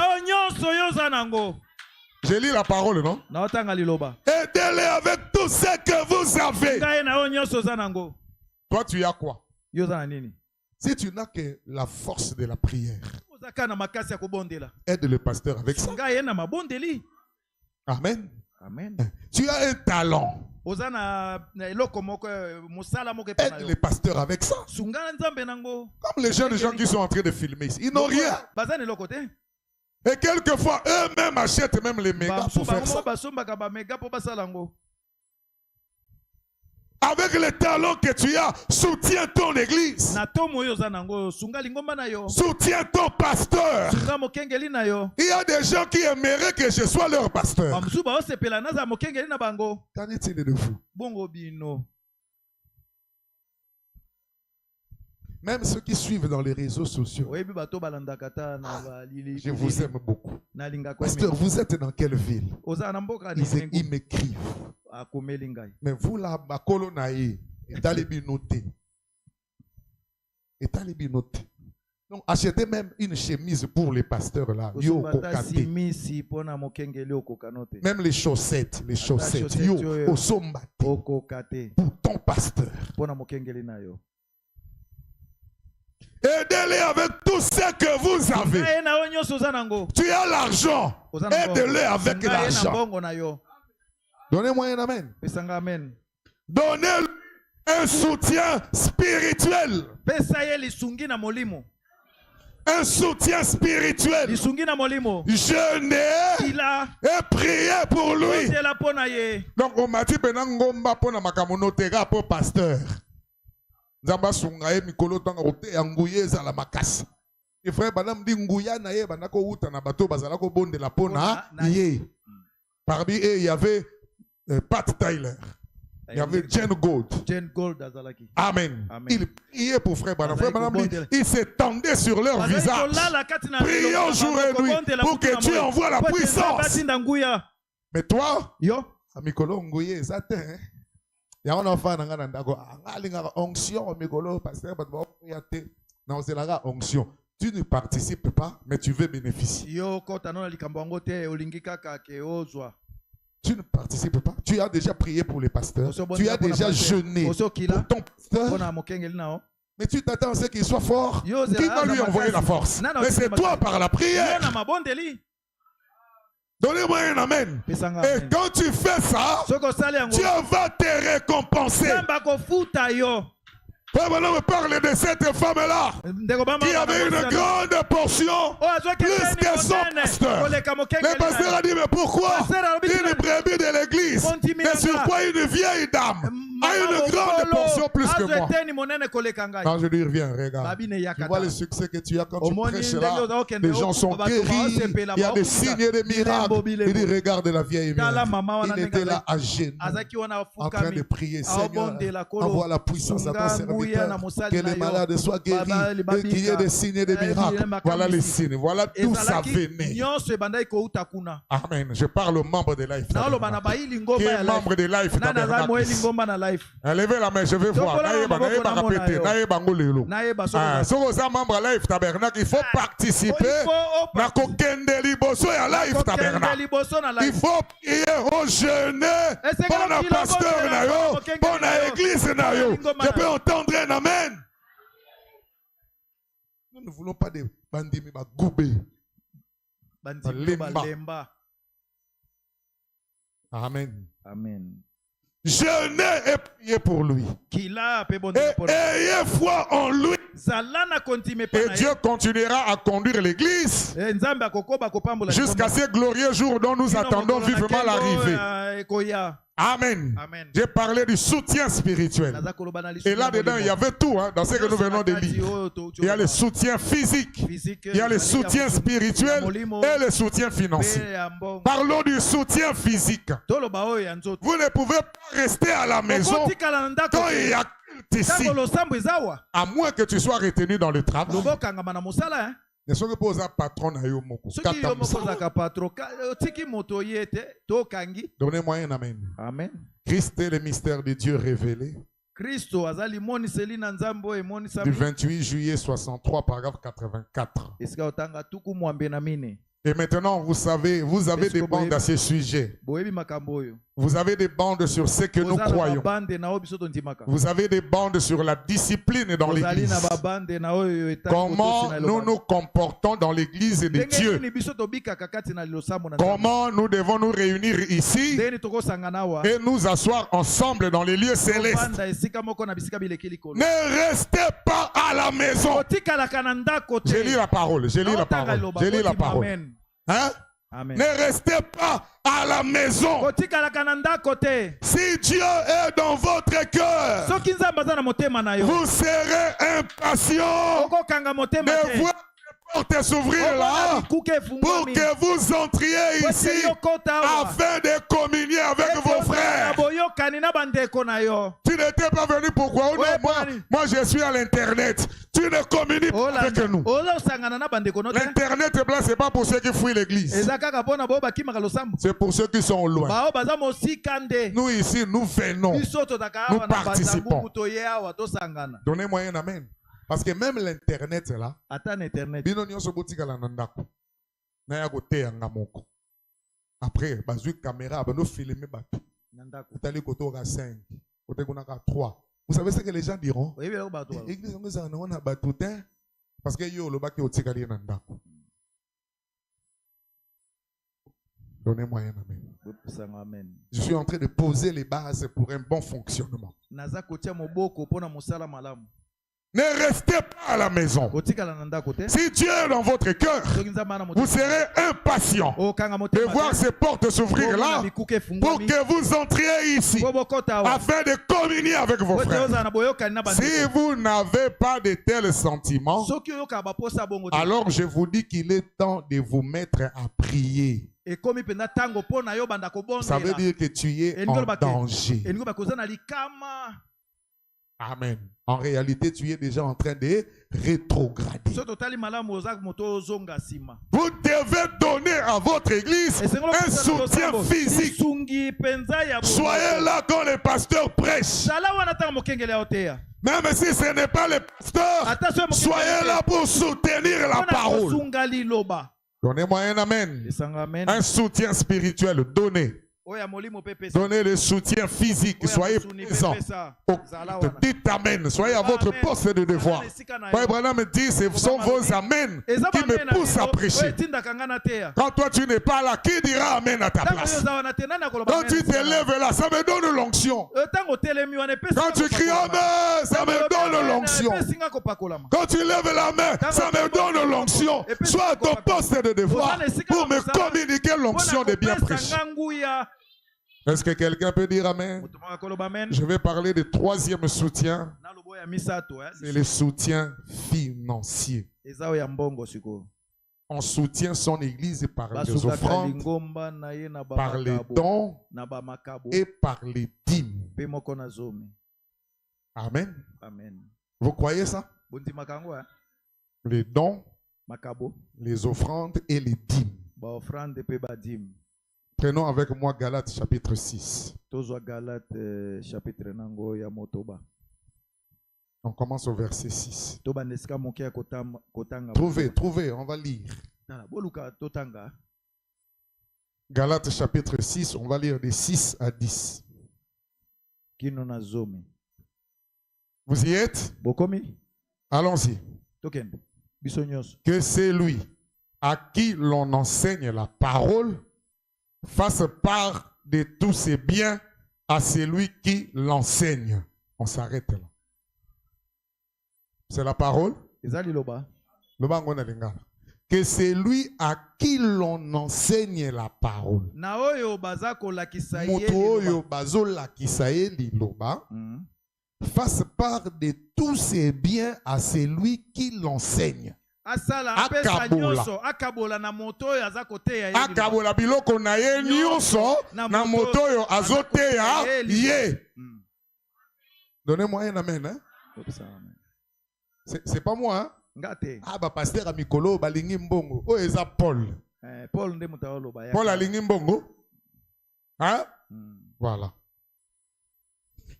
Je lis la parole, non? Aidez-les avec tout ce que vous avez. Toi, tu as quoi? Si tu n'as que la force de la prière, aide le pasteur avec ça. Amen. Amen. Tu as un talent. Aide les pasteurs avec ça. Comme les jeunes gens qui sont en train de filmer ici. Ils n'ont rien. Et quelquefois, eux-mêmes achètent même les mégas pour faire ça. Avec le talent que tu as, soutiens ton église. Soutiens ton pasteur. Il y a des gens qui aimeraient que je sois leur pasteur. Qu'en est-il de vous? Même ceux qui suivent dans les réseaux sociaux. Je vous aime beaucoup. Pasteur, vous êtes dans quelle ville? Ils m'écrivent. Mais vous là, ma colonaïe, donc achetez même une chemise pour les pasteurs là. Même les chaussettes. Yo, pour ton pasteur. Aidez-les avec tout ce que vous avez. Tu as l'argent. Aidez-les avec l'argent. Donnez-moi un amen. Donnez un soutien spirituel. Un soutien spirituel. Jeûnez et priez pour lui. Donc on m'a dit pour pasteur. Zamba sungaye mikolo tanga rote anguye za la makasi. Et frère banam di nguya na ye banako uta na bato bazala ko bonde la pona ye. Parmi eux il y avait Pat Tyler. Il y avait Jane Gold. Amen. Il priait pour frère banam. Frère banam il s'étendait sur leur visage. Prions jour et nuit pour que Dieu envoie la puissance. Mais toi, mikolo nguye za te hein. Il y a un enfant qui a onction, onction. Tu ne participes pas, mais tu veux bénéficier. Tu ne participes pas. Tu as déjà prié pour les pasteurs. Tu as déjà jeûné pour ton pasteur. Mais tu t'attends à ce qu'il soit fort. Qui va lui envoyer la force? Mais c'est toi par la prière. Donnez-moi un amen. Et quand tu fais ça, Dieu va te récompenser. Frère, on me parle de cette femme-là qui avait une grande portion, plus que son pasteur. Le pasteur a dit, mais pourquoi une brebis de l'église, mais sur quoi une vieille dame a une grande portion plus que moi? Quand je lui reviens, regarde, tu vois le succès que tu as quand tu prêches là, les gens sont guéris, il y a des signes et des miracles. Il dit, regarde la vieille mère, il était là à genoux, en train de prier, Seigneur, envoie la puissance à ton serviteur. Que les malades soient guéris et qu'il y ait des signes et des miracles. Voilà les signes, voilà d'où ça venait. Amen. Je parle aux membres de Life Tabernacle. Qui est membre de Life Tabernacle? Levez la main, je vais voir. Si vous êtes membre de Life Tabernacle, il faut participer à Life Tabernacle. Il faut prier au jeûner pour le pasteur, pour l'église. Je peux entendre un amen. Nous ne voulons pas de bandimi bagoubé. Lemba. Amen. Amen. Jeûnez et priez pour lui. Et ayez foi en lui. Et Dieu continuera à conduire l'église jusqu'à ces glorieux jours dont nous attendons vivement l'arrivée. Amen. Amen. J'ai parlé du soutien spirituel. Et là-dedans, il y avait tout, hein, dans ce que nous venons de lire. Il y a le soutien physique, il y a le soutien spirituel et le soutien financier. Parlons du soutien physique. Vous ne pouvez pas rester à la maison quand il y a ici, à moins que tu sois retenu dans le travail. Ne sois pas un patron à Yomoko. Donnez-moi un amen. Amen. Christ est le mystère de Dieu révélé. Du 28 juillet 63, paragraphe 84. Et maintenant, vous savez, vous avez des bandes à ce sujet. Vous avez des bandes sur ce que nous croyons. Vous avez des bandes sur la discipline dans l'église. Comment nous nous comportons dans l'église de Dieu. Comment nous devons nous réunir ici et nous asseoir ensemble dans les lieux célestes. Ne restez pas à la maison. J'ai lu la parole. J'ai lu la parole. J'ai lu la parole. Hein? Amen. Ne restez pas à la maison. Si Dieu est dans votre cœur, vous serez impatient de voir les portes s'ouvrir là pour que vous entriez ici afin de communier avec vos frères. Tu n'étais pas venu pourquoi? Moi je suis à l'internet. Tu ne communies pas avec nous. L'internet là, c'est pas pour ceux qui fuient l'église. C'est pour ceux qui sont loin. Nous ici, nous venons. Nous participons. Donnez-moi un amen. Parce que même l'internet là, après, bazui caméra, nous filmer bateau. Vous côté 5, côté 3. Vous savez ce que les gens diront? Parce que yo le baki otikali nandako. Donnez-moi un amen. Je suis en train de poser les bases pour un bon fonctionnement. Ne restez pas à la maison. Si Dieu est dans votre cœur, vous serez impatient de voir ces portes s'ouvrir là pour que vous entriez ici afin de communier avec vos frères. Si vous n'avez pas de tels sentiments, alors je vous dis qu'il est temps de vous mettre à prier. Ça veut dire que tu es en danger. Amen. En réalité, tu es déjà en train de rétrograder. Vous devez donner à votre église un soutien physique. Soyez là quand les pasteurs prêchent. Même si ce n'est pas le pasteur, soyez là pour soutenir la parole. Donnez-moi un amen. Un soutien spirituel donné. Donnez le soutien physique, soyez présents. Dites amen, soyez à votre poste de devoir. Abraham me dit, ce sont vos amens qui me poussent à prêcher. Quand toi tu n'es pas là, qui dira amen à ta place? Quand tu te lèves là, ça me donne l'onction. Quand tu cries amen, ça me donne l'onction. Quand tu lèves la main, ça me donne l'onction. Sois à ton poste de devoir pour me communiquer l'onction de bien prêcher. Est-ce que quelqu'un peut dire amen? Je vais parler du troisième soutien. C'est le soutien financier. On soutient son église par les offrandes, par les dons et par les dîmes. Amen. Vous croyez ça? Les dons, les offrandes et les dîmes. Prenons avec moi Galates chapitre 6. On commence au verset 6. Trouvez, on va lire. Galates chapitre 6, on va lire de 6 à 10. Vous y êtes? Allons-y. Que c'est lui à qui l'on enseigne la parole fasse part de tous ses biens à celui qui l'enseigne. On s'arrête là. C'est la parole. que c'est lui à qui l'on enseigne la parole. Fasse part de tous ses biens à celui qui l'enseigne. Akabola biloko na ye nyonso na moto oyo azoteya ye. Donnez-moi un amen. Hein? C'est pas moi. Hein? Ah bah pasteur à Mikolo balingi mbongo. Oh eza Paul. Paul alingi mbongo. Hein? Voilà.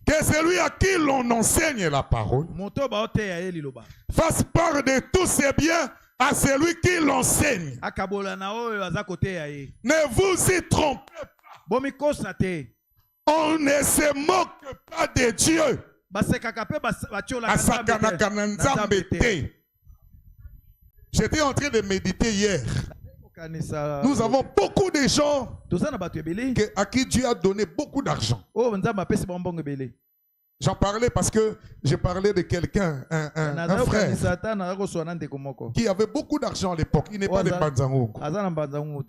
Que celui à qui l'on enseigne la parole fasse part de tous ses biens à celui qui l'enseigne. Ne vous y trompez pas. On ne se moque pas de Dieu. J'étais en train de méditer hier. Nous avons beaucoup de gens à qui Dieu a donné beaucoup d'argent. J'en parlais parce que j'ai parlé de quelqu'un, un frère, qui avait beaucoup d'argent à l'époque. Il n'est pas de Banzango.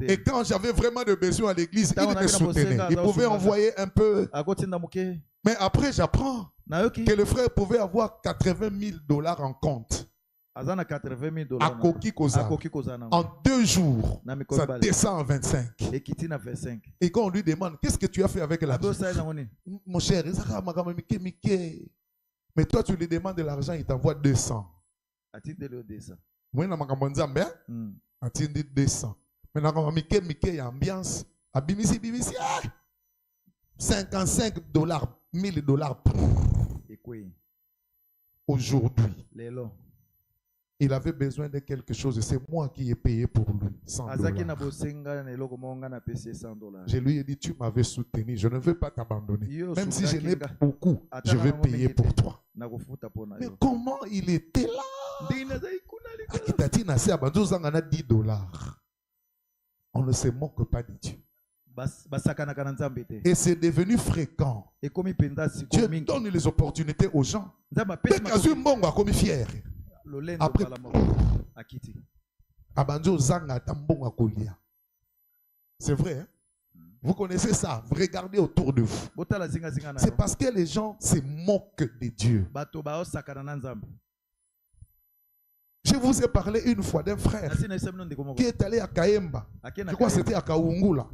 Et quand j'avais vraiment de besoin à l'église, il me soutenait. Il pouvait envoyer un peu. Mais après, j'apprends que le frère pouvait avoir 80 000 $ en compte. À Koki Koza. En 2 jours, ça descend à 25. Et quand on lui demande, qu'est-ce que tu as fait avec l'argent? Mon cher, mais toi tu lui demandes de l'argent, il t'envoie 200. Moi, je suis 200. Mais il y a ambiance. 55 $, 1000 $. Aujourd'hui. Il avait besoin de quelque chose et c'est moi qui ai payé pour lui 100 $. Je lui ai dit, tu m'avais soutenu, je ne veux pas t'abandonner. Même si je n'ai pas beaucoup, je vais payer pour toi. Mais comment il était là? On ne se moque pas de Dieu. Et c'est devenu fréquent. Dieu donne les opportunités aux gens. Fier. Après, c'est vrai, hein? Vous connaissez ça, vous regardez autour de vous. C'est parce que les gens se moquent de Dieu. Je vous ai parlé une fois d'un frère qui est allé à Kaemba. Je crois que c'était à Kaungula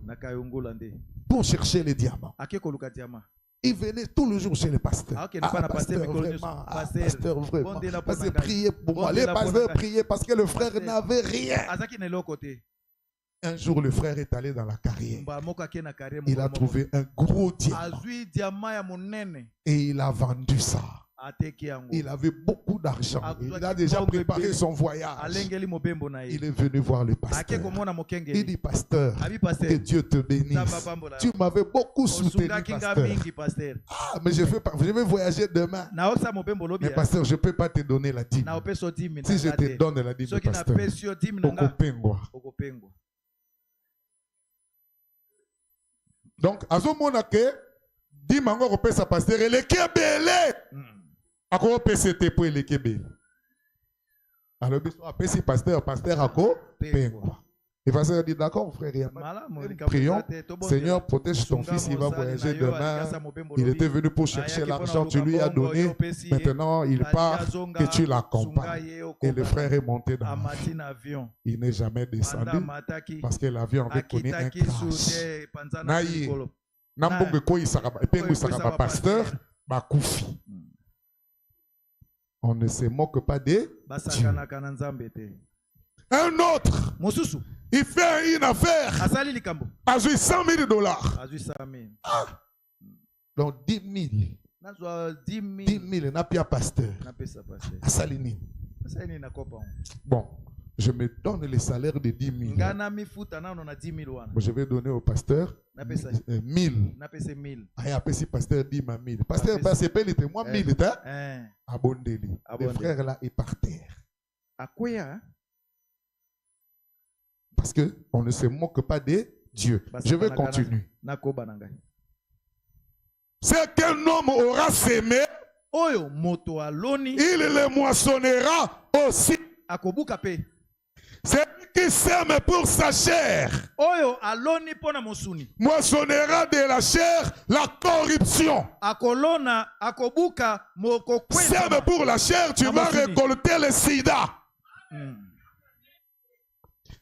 pour chercher les diamants. Il venait tout le jour chez le pasteur. Pasteur, vraiment, pasteur, vraiment. Pasteur, priez pour moi. Les pasteurs priaient parce que le frère n'avait rien. Un jour, le frère est allé dans la carrière. Il a trouvé un gros diamant. Et il a vendu ça. Il avait beaucoup d'argent. Il a déjà préparé son voyage. Il est venu voir le pasteur. Il dit, pasteur, que Dieu te bénisse. Tu m'avais beaucoup soutenu, pasteur. Ah, mais je vais voyager demain. Mais pasteur, je ne peux pas te donner la dîme. Si je te donne la dîme, pasteur, donc, à ce moment-là, dîme encore au sa pasteur, elle est belé. À quoi PCT pour les Québec? Alors, si pasteur à quoi? Et pasteur dit d'accord, frère, prions. Seigneur, protège ton fils, il va voyager demain. Il était venu pour chercher l'argent, tu lui as donné. Maintenant, il part, que tu l'accompagnes. Et le frère est monté dans l'avion. Il n'est jamais descendu parce que l'avion avait connu un crash. Pasteur, on ne se moque pas de Dieu. Un autre, il fait une affaire, a joué 100 000 $. Ah. Donc 10 000, n'a pas pasteur. Bon, je me donne le salaire de 10 000. Je vais donner au pasteur 1000. Si pasteur dit ma 1000. Pasteur, c'est pas moi 1000. Abondez-lui. Le frère là est par terre. Parce qu'on ne se moque pas de Dieu. Je vais continuer. C'est qu'un homme aura sémé, il le moissonnera aussi. C'est qui sème pour sa chair moissonnera de la chair la corruption. Sème pour la chair, tu vas récolter le sida.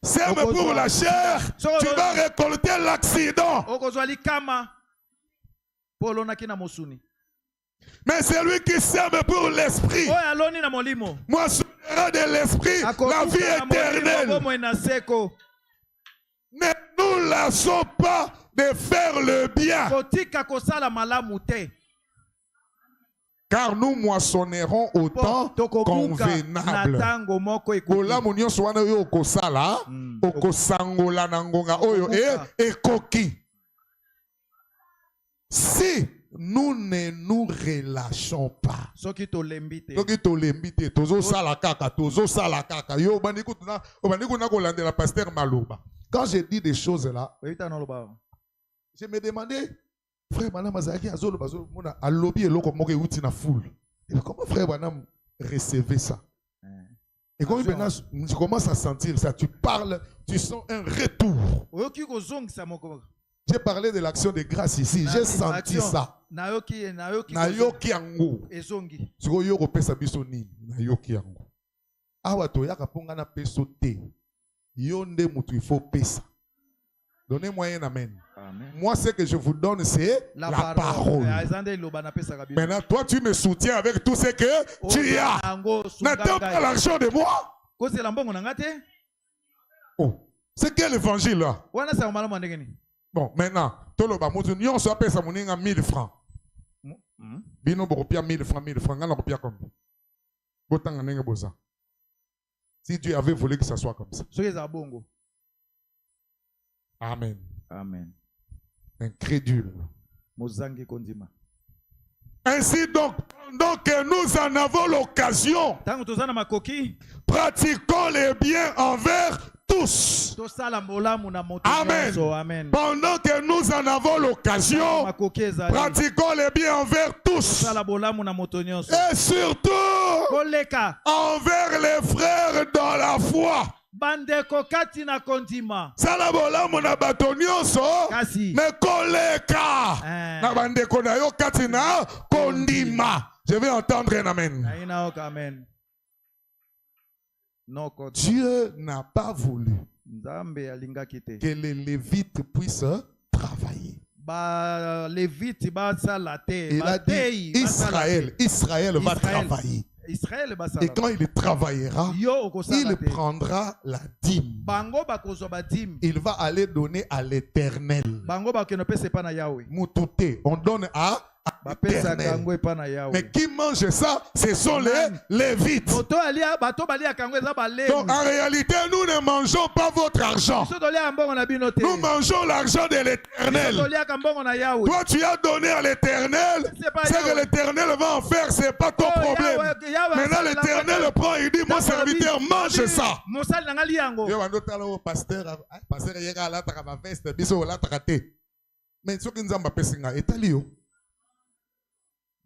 Sème pour la chair, tu vas récolter l'accident. Mais celui qui sème pour l'esprit moissonnera de l'esprit la vie éternelle. Ne nous lassons pas de faire le bien, car nous moissonnerons au temps convenable. Si nous ne nous relâchons pas, quand je dis des choses là, je me demandais, frère Banam Azaki a lobby et l'autre moque outil na foule. Comment frère Banam recevait ça? Et quand tu commences à sentir ça, tu parles, tu sens un retour. J'ai parlé de l'action de grâce ici, j'ai senti ça. Nayoki yango. Siko yoko pesa biso nini? Nayoki yango. Awa to yaka ponga na peso te. Yonde mutu il faut pesa. Donnez-moi un amen. Amen. Moi, ce que je vous donne, c'est la parole. Maintenant, toi, tu me soutiens avec tout ce que tu as. N'attends pas l'argent de moi. Oh, c'est quel évangile là? Bon, maintenant, tout le monde, nous sommes à 1000 francs. Bino bopia 1000 francs, 1000 francs. Ngana bopia combien? Botanga nenge boza. Si Dieu avait voulu que ça soit comme ça. Amen. Amen. Incrédule. Ainsi donc, pendant que nous en avons l'occasion, pratiquons les biens envers tous. Amen. Pendant que nous en avons l'occasion, pratiquons les biens envers tous. Et surtout, envers les frères dans la foi. Salabola mona batonio so me koleka na bandeko na yo katina kondima. Je vais entendre un amen. Dieu n'a pas voulu que les Lévites puissent travailler. Il a dit Israël va travailler. Et quand il travaillera, il prendra la dîme. Il va aller donner à l'Éternel. Moutouté, on donne à l'Éternel. Mais qui mange ça, ce sont les Lévites. Donc en réalité, nous ne mangeons pas votre argent. Nous mangeons l'argent de l'Éternel. Toi, tu as donné à l'Éternel. Ce que l'Éternel va en faire, ce n'est pas ton problème. Maintenant, l'Éternel prend et dit, mon serviteur, mange ça. Mais ce qui nous a fait,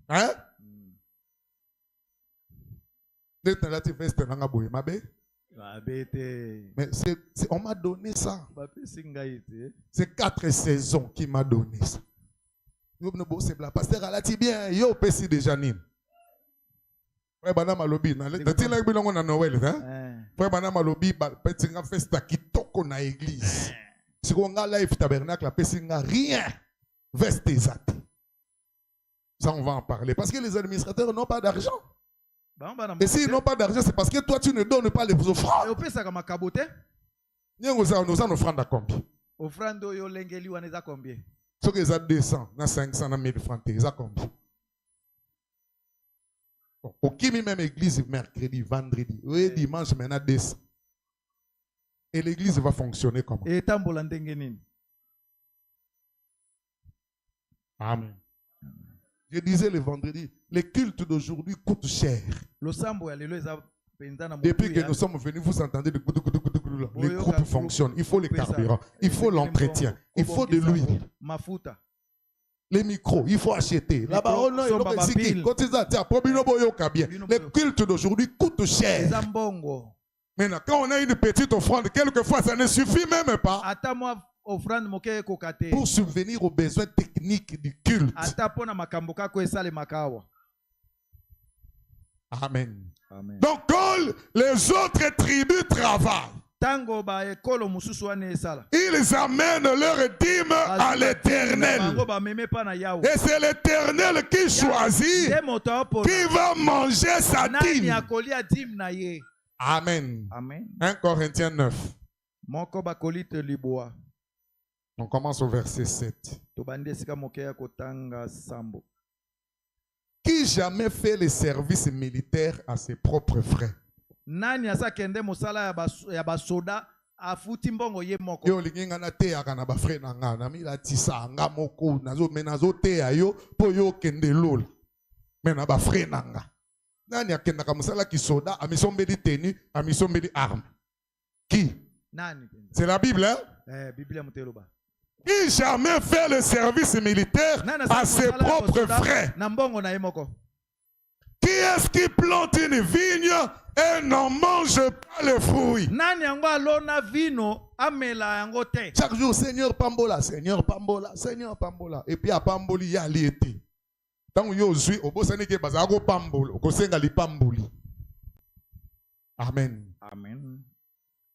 hein? Mais on m'a donné ça. C'est 4 saisons qui m'a donné ça. Pasteur Alati bien, yo pesi déjà nim. Frère Banama Lobi, na Noël, hein? Frère Banama Lobi, petinga festa kitoko na église. Si on a live tabernacle, la pesinga rien. Veste zate. Ça, on va en parler. Parce que les administrateurs n'ont pas d'argent. Et s'ils n'ont pas d'argent, c'est parce que toi, tu ne donnes pas les offrandes. Nous avons offrandes à combien? Ceux qui ont 200, 500, 1000 francs, ils ont combien? Au qui même église, mercredi, vendredi, oui, dimanche, maintenant 200. Et l'église va fonctionner comment? Amen. Je disais le vendredi, les cultes d'aujourd'hui coûtent cher. Depuis que nous sommes venus, vous entendez les groupes fonctionnent. Il faut les carburants, il faut l'entretien, il faut de l'huile. Les micros, il faut acheter. Là-bas, les cultes d'aujourd'hui coûtent cher. Maintenant, quand on a une petite offrande, quelquefois, ça ne suffit même pas pour subvenir aux besoins techniques du culte. Amen. Amen. Donc, quand les autres tribus travaillent, ils amènent leur dîme à l'Éternel. Et c'est l'Éternel qui choisit qui va manger sa dîme. Amen. Amen. 1 Corinthiens 9. On commence au verset 7. Qui jamais fait le service militaire à ses propres frais? Nani asakende musala ya basoda afuti mbongo ye moko. Yo linginga na te akana ba frère na nga na mila tisa nga moko nazo menazo te ayo po yo kende lola. Mena ba frère na nga. Nani akenda ka musala ki soda amisombeli tenu amisombeli arme. Qui? Nani? C'est la Bible, hein? Bible muteloba. Qui jamais fait le service militaire à ses propres frais? Na mbongo na ye moko. Qui est-ce qui plante une vigne et n'en mange pas les fruits? Nani yango alona vino amela yango te. Chaque jour, Seigneur Pambola, Seigneur Pambola, Seigneur Pambola. Et puis à Pamboli, ya liete. Tant yo zui, obo sanike bazago Pambol, okosenga li Pamboli. Amen. Amen.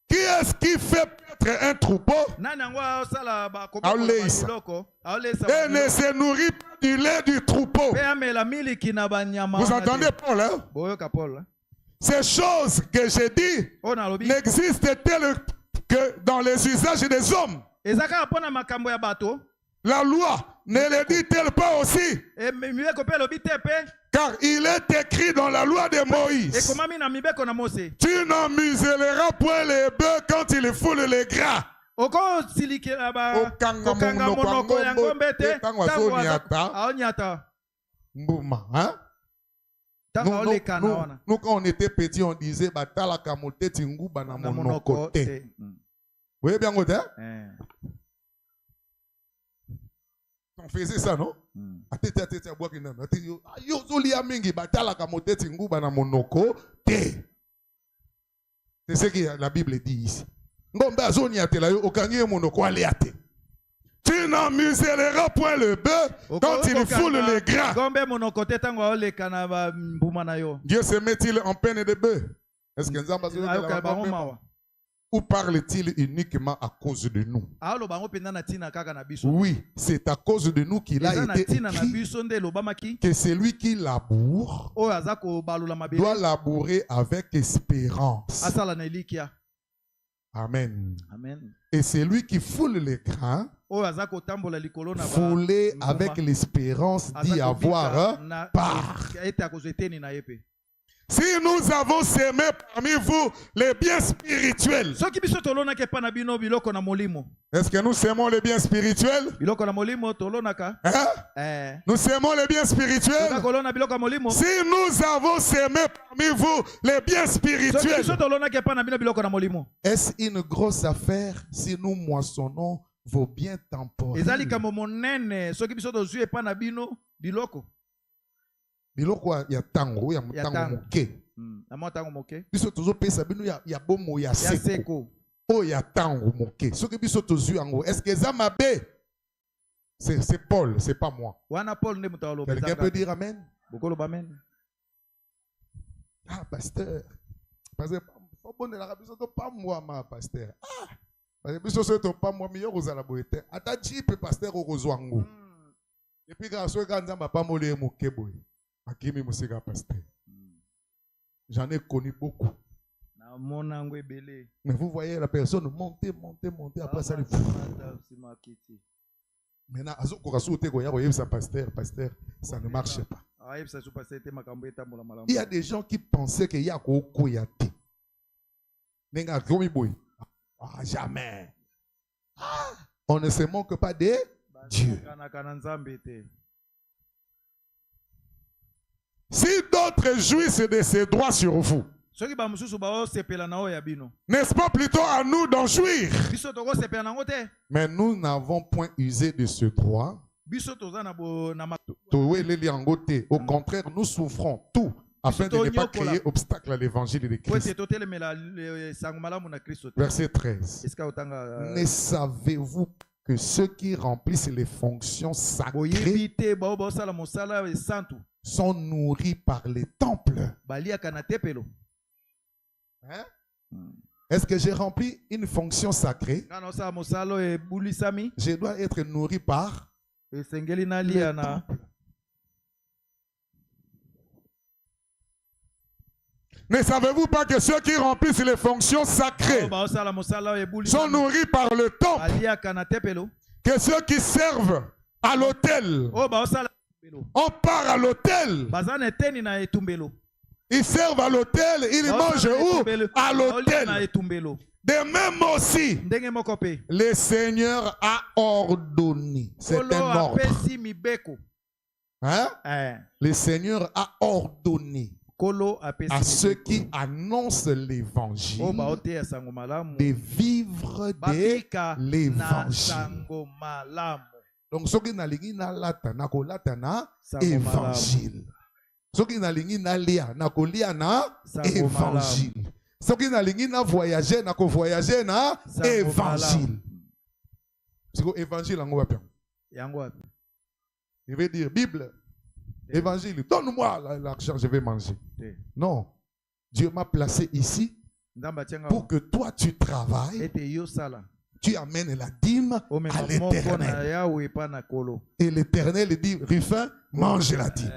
Qui est-ce qui fait paître un troupeau et ne se nourrit pas du lait du troupeau? Vous entendez Paul, hein? Ces choses que j'ai dit n'existent-elles que dans les usages des hommes? La loi ne le dit-elle pas aussi? Car il est écrit dans la loi de Moïse: tu n'en muselleras point les bœufs quand ils foulent les gras. Nous, quand on était petits, on disait batala kamote tinguba na monokote. Vous voyez bien côté? On faisait ça, non? C'est ce que la Bible dit ici. Tu n'en muselleras point le bœuf quand il foule les gras. Dieu se met-il en peine de bœuf? Est-ce que ou parle-t-il uniquement à cause de nous? Oui, c'est à cause de nous qu'il a été écrit que celui qui laboure doit labourer avec espérance. Amen. Et celui qui foule les grains, fouler avec l'espérance d'y avoir part. Si nous avons semé parmi vous les biens spirituels, est-ce que nous semons les biens spirituels? Hein? Nous semons les biens spirituels. Si nous avons semé parmi vous les biens spirituels, est-ce une grosse affaire si nous moissonnons vos biens temporels? Biloko ya tango ya mutango moke. Biso tozo pesa bino ya bomo ya seko. O ya tango moke. Soki biso tozu yango, est-ce que ça m'a bé? C'est Paul, c'est pas moi. Quelqu'un peut dire amen? Ah, pasteur. Pasteur, faut bonne la biso to pas moi ma pasteur. Ah. Parce que biso to pas moi meilleur aux alaboete. Ata jipe pasteur okozwango. Et puis quand so quand nzamba pas molé moke boy. J'en ai connu beaucoup. Mais vous voyez la personne monter, après ça le maintenant, pasteur, ça ne marche pas. Il y a des gens qui pensaient qu'il y a Koyate. Jamais. On ne se moque pas de Dieu. Si d'autres jouissent de ces droits sur vous, n'est-ce pas plutôt à nous d'en jouir? Mais nous n'avons point usé de ce droit. Au contraire, nous souffrons tout afin de ne pas créer obstacle à l'évangile de Christ. Verset 13. Ne savez-vous que ceux qui remplissent les fonctions sacrées sont nourris par les temples? Hein? Est-ce que j'ai rempli une fonction sacrée? Je dois être nourri par les temples. Ne savez-vous pas que ceux qui remplissent les fonctions sacrées sont nourris par le temple? Que ceux qui servent à l'autel, on part à l'autel. Ils servent à l'autel, ils mangent où? À l'autel. De même aussi, le Seigneur a ordonné. C'est un ordre. Hein? Le Seigneur a ordonné à ceux qui annoncent l'évangile de vivre de l'évangile. Donc, ceux qui n'ont pas évangile. Ceux qui n'ont pas évangile. Ceux qui n'ont voyager, voyager na évangile. C'est quoi évangile en quoi? Il veut dire Bible. Évangile, donne-moi l'argent, je vais manger. Non. Dieu m'a placé ici pour que toi tu travailles. Tu amènes la dîme à l'Éternel. Et l'Éternel dit, Rufin, mange la dîme.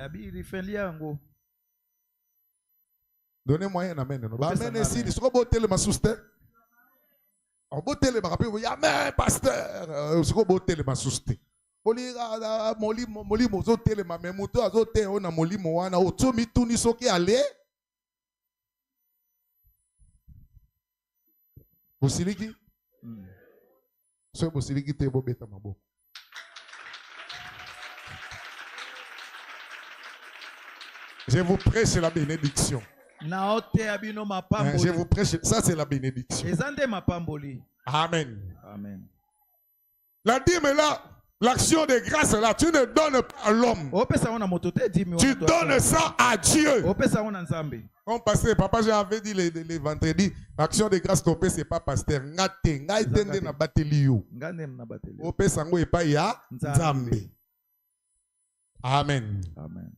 Donnez-moi un amen. Amen ici, il sera beau télé ma souste. Beau télé ma rappel, amen, pasteur. Il sera beau télé ma souste. Moli mozo tele ma memuto azote ona moli moana otomi tuni soki ale bosiliki so bosiliki te bobeta mabo. Je vous prêche la bénédiction. Je vous prêche, ça c'est la bénédiction. Amen. Amen. La dîme est là. L'action de grâce là, tu ne donnes pas à l'homme. Tu donnes ça à Dieu. Comme pasteur, papa, j'avais dit les vendredis, l'action de grâce, c'est pas pasteur. Amen. Amen.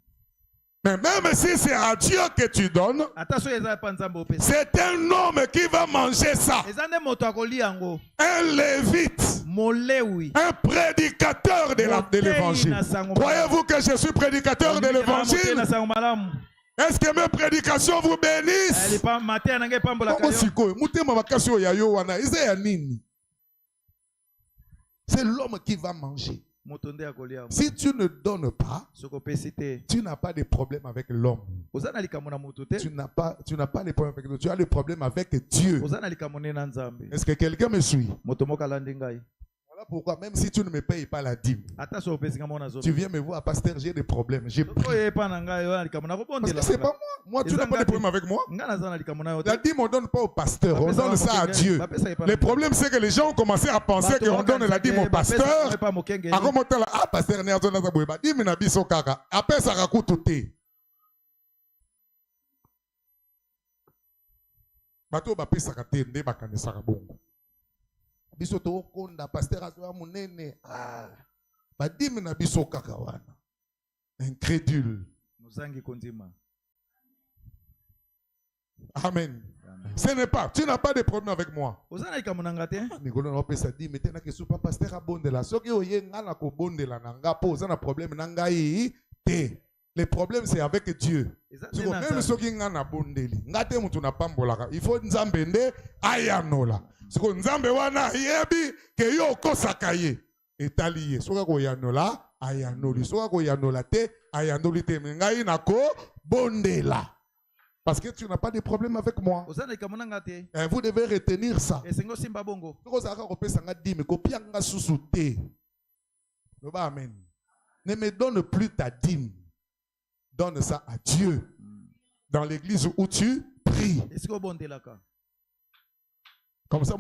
Mais même si c'est à Dieu que tu donnes, c'est un homme qui va manger ça. Un lévite, un prédicateur de l'évangile. Croyez-vous que je suis prédicateur de l'évangile? Est-ce que mes prédications vous bénissent? C'est l'homme qui va manger. Si tu ne donnes pas, tu n'as pas de problème avec l'homme. Tu n'as pas de problème avec Dieu. Tu as le problème avec Dieu. Est-ce que quelqu'un me suit? Voilà pourquoi, même si tu ne me payes pas la dîme, tu viens me voir, pasteur, j'ai des problèmes. J'ai pris. Parce que c'est pas moi. Moi, tu n'as pas de problème avec moi. La dîme, on ne donne pas au pasteur, on donne ça à Dieu. Le problème, c'est que les gens ont commencé à penser qu'on donne la dîme au pasteur. Ah, pasteur, dîme na biso kaka. Après, ça racoute tout. Bato ba pesa ka te nde bakanisa ka bongo. Biso to konda pasteur azoa munene. Ah. Ba dîme na biso kaka wana. Incrédule. Nozangi kondima. Amen. Ce n'est pas. Tu n'as pas de problème avec moi. Le problème c'est avec Dieu. Même ceux qui n'ont pas bondeli, il faut nzambende ayanola. Ce que nzambe wana yebi que yo kosakaye etaliye. Soka ko yanola ayanoli. Soka ko yanola te ayanoli te ngai nako bondela. Parce que tu n'as pas de problème avec moi. Vous devez retenir ça. Amen. Ne me donne plus ta dîme. Donne ça à Dieu. Dans l'église où tu pries. Comme ça,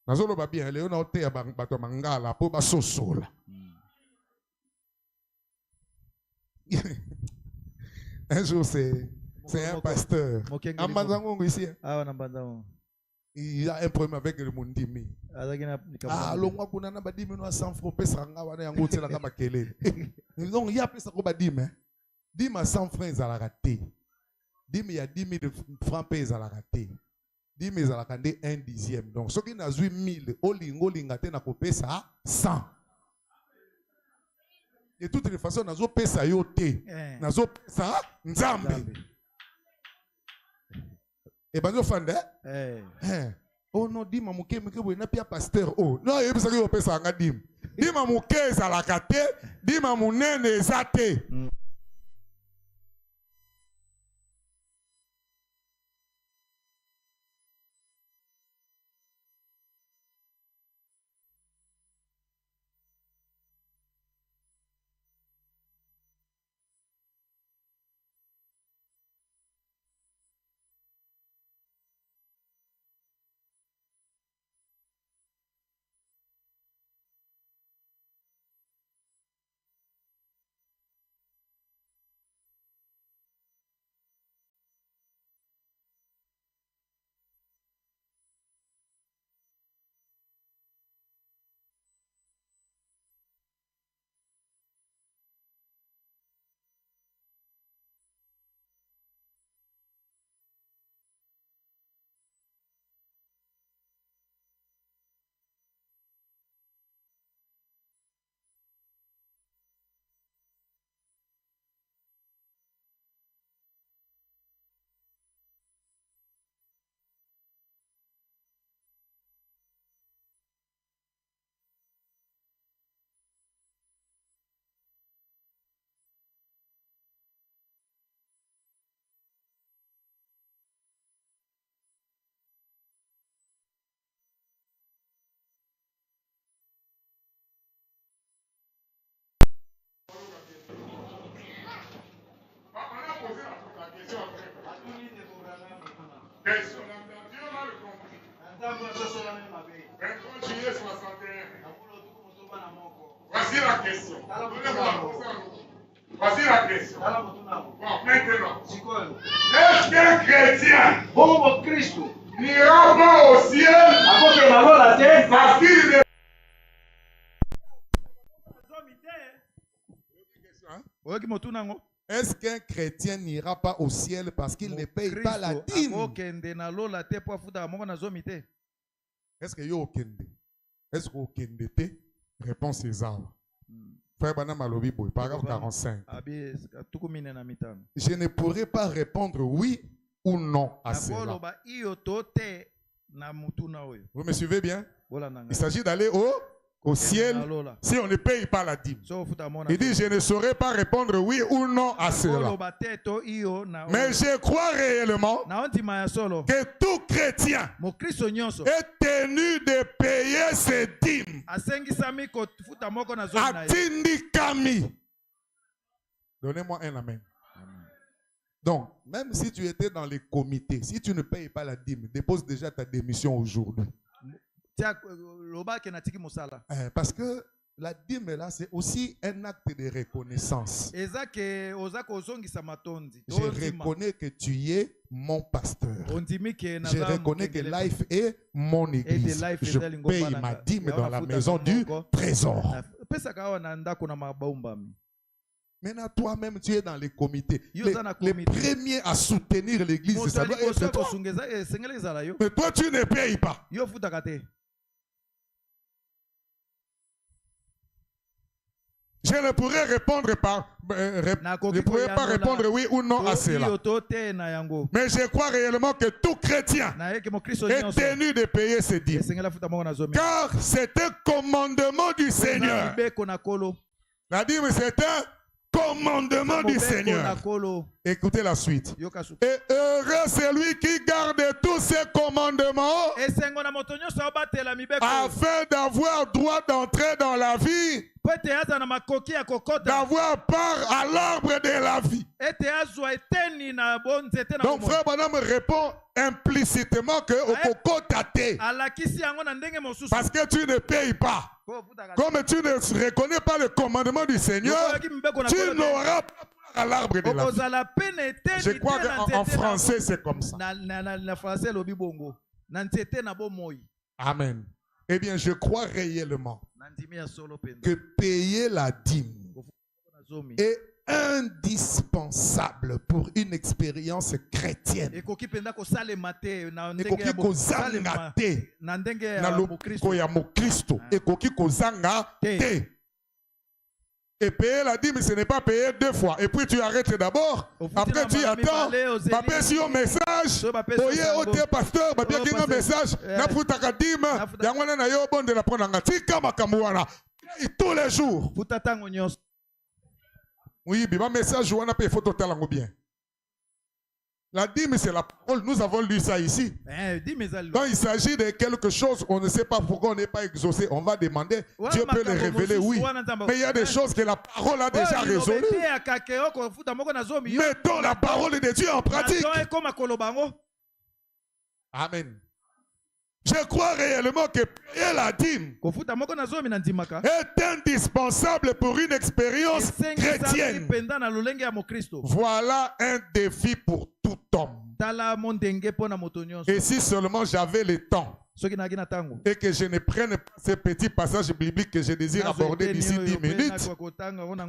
Nazolo ba bien, le on te bato mangala po ba sosola. Un jour c'est un pasteur. Ici. Il a un problème avec le Mundimi. Ah, l'on a kunana badimi no 100 francs pesa ngawa yango tsela kama kelele. Non, il y a pesa ko badime. Dima 100 francs à la raté. Dimi ya 10 000 francs pesa à la raté. Dimi za la kande 1/10. Donc ce qui n'a 8000 olingo lingate na ko pesa 100. De toutes les façons nazo pesa yote. Nazo pesa nzambe. Et ben, fande. Oh non, dis-moi, mon ké, mais n'a pas pasteur. Oh, non, il y a ça qui va passer à dim. Dis-moi, mon ké, ça la kate. Dis-moi, mon nez, zate. Voici la question. Voici la question. Bon, maintenant. Est-ce qu'un chrétien n'ira pas au ciel parce qu'il ne... Est-ce qu'un chrétien n'ira pas au ciel parce qu'il ne paye pas la dîme? Est-ce que yo okende? Est-ce que okende te? Réponse est ça. Frère Bana Malobi Boy, paragraphe 45. Je ne pourrai pas répondre oui ou non à cela. Vous me suivez bien? Il s'agit d'aller au ciel si on ne paye pas la dîme. Il dit, je ne saurais pas répondre oui ou non à cela. Mais je crois réellement que tout chrétien est tenu de payer ses dîmes. Atindikami. Donnez-moi un amen. Donc, même si tu étais dans les comités, si tu ne payes pas la dîme, dépose déjà ta démission aujourd'hui. Parce que la dîme là, c'est aussi un acte de reconnaissance. Je reconnais que tu es mon pasteur. Je reconnais que Life est mon église. Je paye ma dîme dans la maison du trésor. Maintenant, toi-même, tu es dans les comités. Les premiers à soutenir l'église, ça doit être toi. Mais toi, tu ne payes pas. Je ne pourrais répondre je pourrais pas répondre oui ou non à cela. Mais je crois réellement que tout chrétien est tenu de payer ses dîmes. Car c'est un commandement du Seigneur. La dîme, c'est un commandement du Seigneur. Écoutez la suite. Et heureux celui qui garde tous ses commandements afin d'avoir droit d'entrer dans la vie, d'avoir part à l'arbre de la vie. Donc frère Branham répond implicitement que au kokotate, parce que tu ne payes pas. Comme tu ne reconnais pas le commandement du Seigneur, tu n'auras pas à l'arbre de la vie. Je crois qu'en français c'est comme ça. Amen. Eh bien, je crois réellement que payer la dîme est indispensable pour une expérience chrétienne. Et payer la dîme, ce n'est pas payer 2 fois. Et puis tu arrêtes d'abord. Après tu attends. Papa, si on message. Oye, ote pasteur, bien qu'il y ait un message. Na futaka dîme. Yangwana na yo bon de la prendre en tika makamuana. Tous les jours. Oui, bien message on a payé photo talango bien. La dîme, c'est la parole. Nous avons lu ça ici. Quand il s'agit de quelque chose, on ne sait pas pourquoi on n'est pas exaucé. On va demander. Dieu peut le révéler, oui. Mais il y a des choses que la parole a déjà résolues. Mettons la parole de Dieu en pratique. Amen. Je crois réellement que payer la dîme est indispensable pour une expérience chrétienne. Voilà un défi pour tout homme. Et si seulement j'avais le temps et que je ne prenne pas ces petits passages bibliques que je désire aborder d'ici 10 minutes,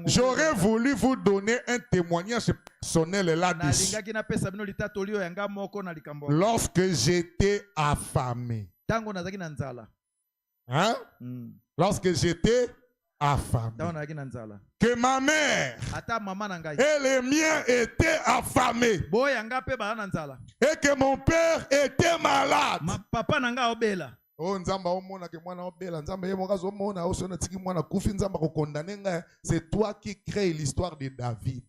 j'aurais voulu vous donner un témoignage personnel là-dessus. Lorsque j'étais affamé. Hein? Lorsque j'étais affamé. Que ma mère et les miens étaient affamés. Et que mon père était malade. Oh, c'est toi qui crée l'histoire de David.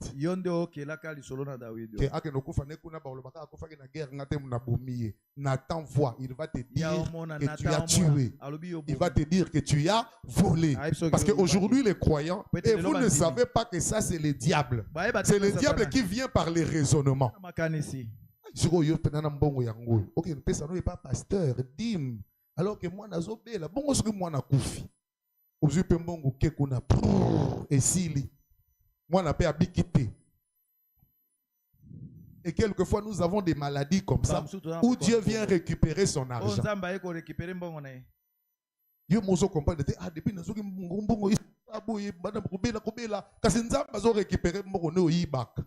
Nathan voit, il va te dire que tu as tué. Il va te dire que tu as volé. Parce qu'aujourd'hui, les croyants, et vous ne savez pas que ça, c'est le diable. C'est le diable qui vient par les raisonnements. Ok, le personne n'est pas pasteur, dîme. Alors que moi, nazobela, bon, ce que moi, na koufi. Ozu pembongo kekuna, et sili. Moi, na pe abikité. Et quelquefois, nous avons des maladies comme ça, où Dieu vient récupérer son argent. Dieu mozo comprendre, ah, depuis nazoki mbongo, aboye, madame kobela, kasi nzamba zo récupérer mbongo ne oyibak.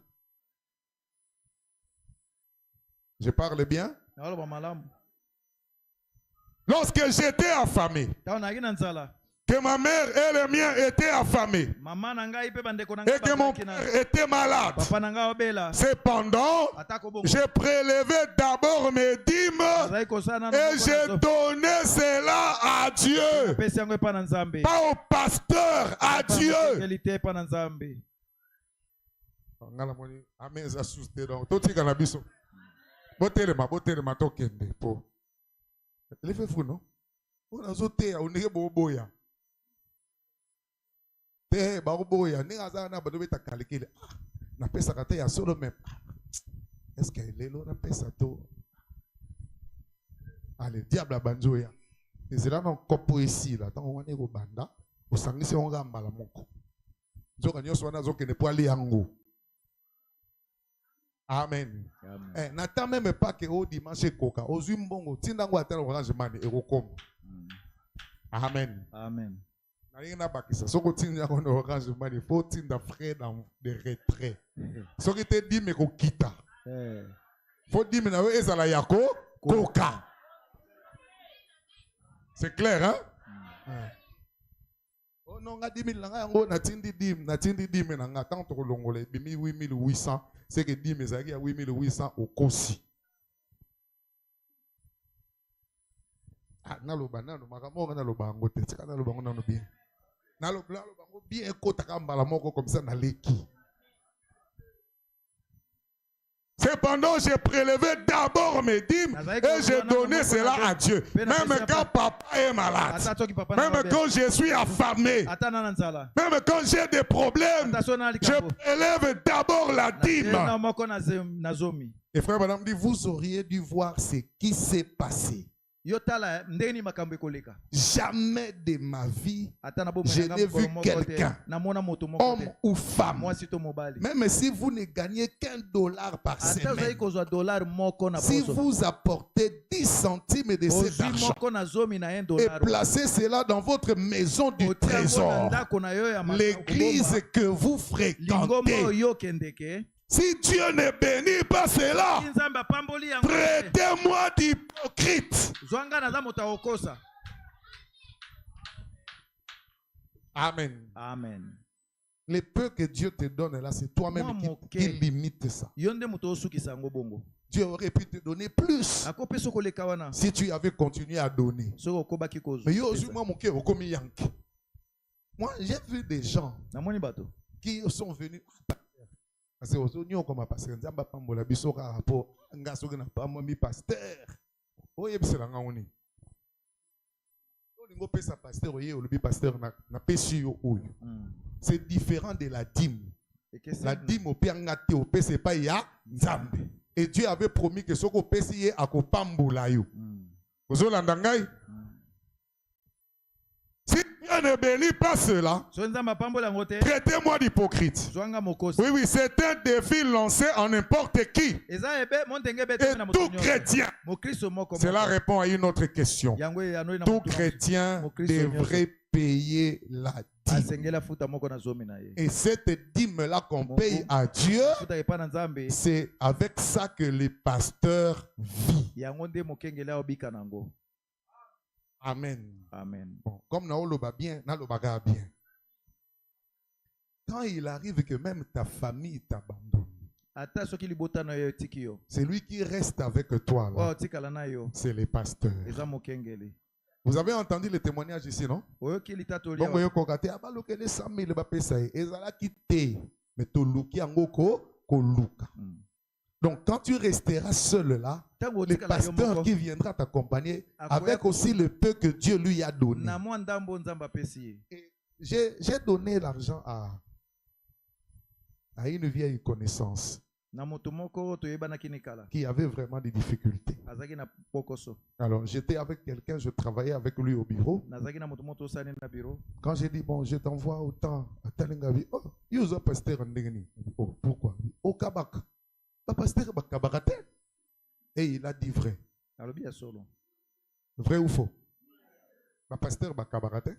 Je parle bien? Lorsque j'étais affamé, que ma mère et les miens étaient affamés, et que mon père était malade, cependant, j'ai prélevé d'abord mes dîmes et j'ai donné cela à Dieu, pas au pasteur, à Dieu. Il fait fou, non? On a zoté, on est boboya. Te baboya, n'engaza na badobe ta calcul. Na pesa kate ya solo même. Est-ce qu'elle est là na pesa to? Allez, diable banjoya. C'est là non kopo ici là, tant on est au banda, au sangisi on gamba la moko. Zoka nyoso wana zoke ne poali yango. Amen. N'attends même pas que au dimanche coca, aux umbongo, tindango atteint orange man et au com. Amen. Amen. N'a pas que ça. Ce que tinda on orange man, il faut tinda frère dans des retraits. Ce qui te dit mais qu'on quitte. Faut dire mais na we ezala yako coca. C'est clair, hein? Oh non, on a 10 000 là, on a 10 000 on a tant de longolais, 8800. C'est que 10 000 à 8800 au Kosi. Ah, naloba nano makamoko naloba ngote, tika naloba ngono bien. Naloba bien kota kamba la moko comme ça na leki. Cependant, j'ai prélevé d'abord mes dîmes et j'ai donné cela à Dieu. Même quand papa est malade, même quand je suis affamé, même quand j'ai des problèmes, je prélève d'abord la dîme. Et frère, madame dit, vous auriez dû voir ce qui s'est passé. Jamais de ma vie, je n'ai vu quelqu'un, homme ou femme, même si vous ne gagnez $1 par semaine, si vous apportez 10 centimes de cet argent et placez cela dans votre maison du trésor, l'église que vous fréquentez, si Dieu ne bénit pas cela, traitez-moi d'hypocrite. Amen. Amen. Le peu que Dieu te donne là, c'est toi-même qui limite ça. Dieu aurait pu te donner plus si tu avais continué à donner. Mais moi, j'ai vu des gens qui sont venus. Parce que aux oignons comme pasteur nzamba pambola biso ka rapport ngaso na pambo mi pasteur oye bisela ngaoni olingo pesa pasteur oye olobi pasteur na pesi yo oyo. C'est différent de la dîme. La dîme au pire ngate au pese pa ya nzambe, et Dieu avait promis que soko pesi ye akopambola yo. Ozolanda ngai. Si Dieu ne bénit pas cela, traitez-moi d'hypocrite. Oui, oui, c'est un défi lancé à n'importe qui. Et tout chrétien. Cela répond à une autre question. Tout chrétien devrait payer la dîme. Et cette dîme-là qu'on paye à Dieu, c'est avec ça que les pasteurs vivent. Amen. Amen. Bon, comme nous va bien, nous va bien. Quand il arrive que même ta famille t'abandonne, c'est lui qui reste avec toi là. C'est les pasteurs. Vous avez entendu le témoignage ici, non? Donc, quand tu resteras seul là, le pasteur qui viendra t'accompagner avec aussi le peu que Dieu lui a donné. J'ai donné l'argent à une vieille connaissance qui avait vraiment des difficultés. Alors, j'étais avec quelqu'un, je travaillais avec lui au bureau. Quand j'ai dit, bon, je t'envoie autant à Talengavi, oh, il y a un pasteur en Ndengeni. Oh, pourquoi? Au Kabak. Pasteur Bakabarate. Et il a dit vrai. Vrai ou faux? Pasteur Bakabarate.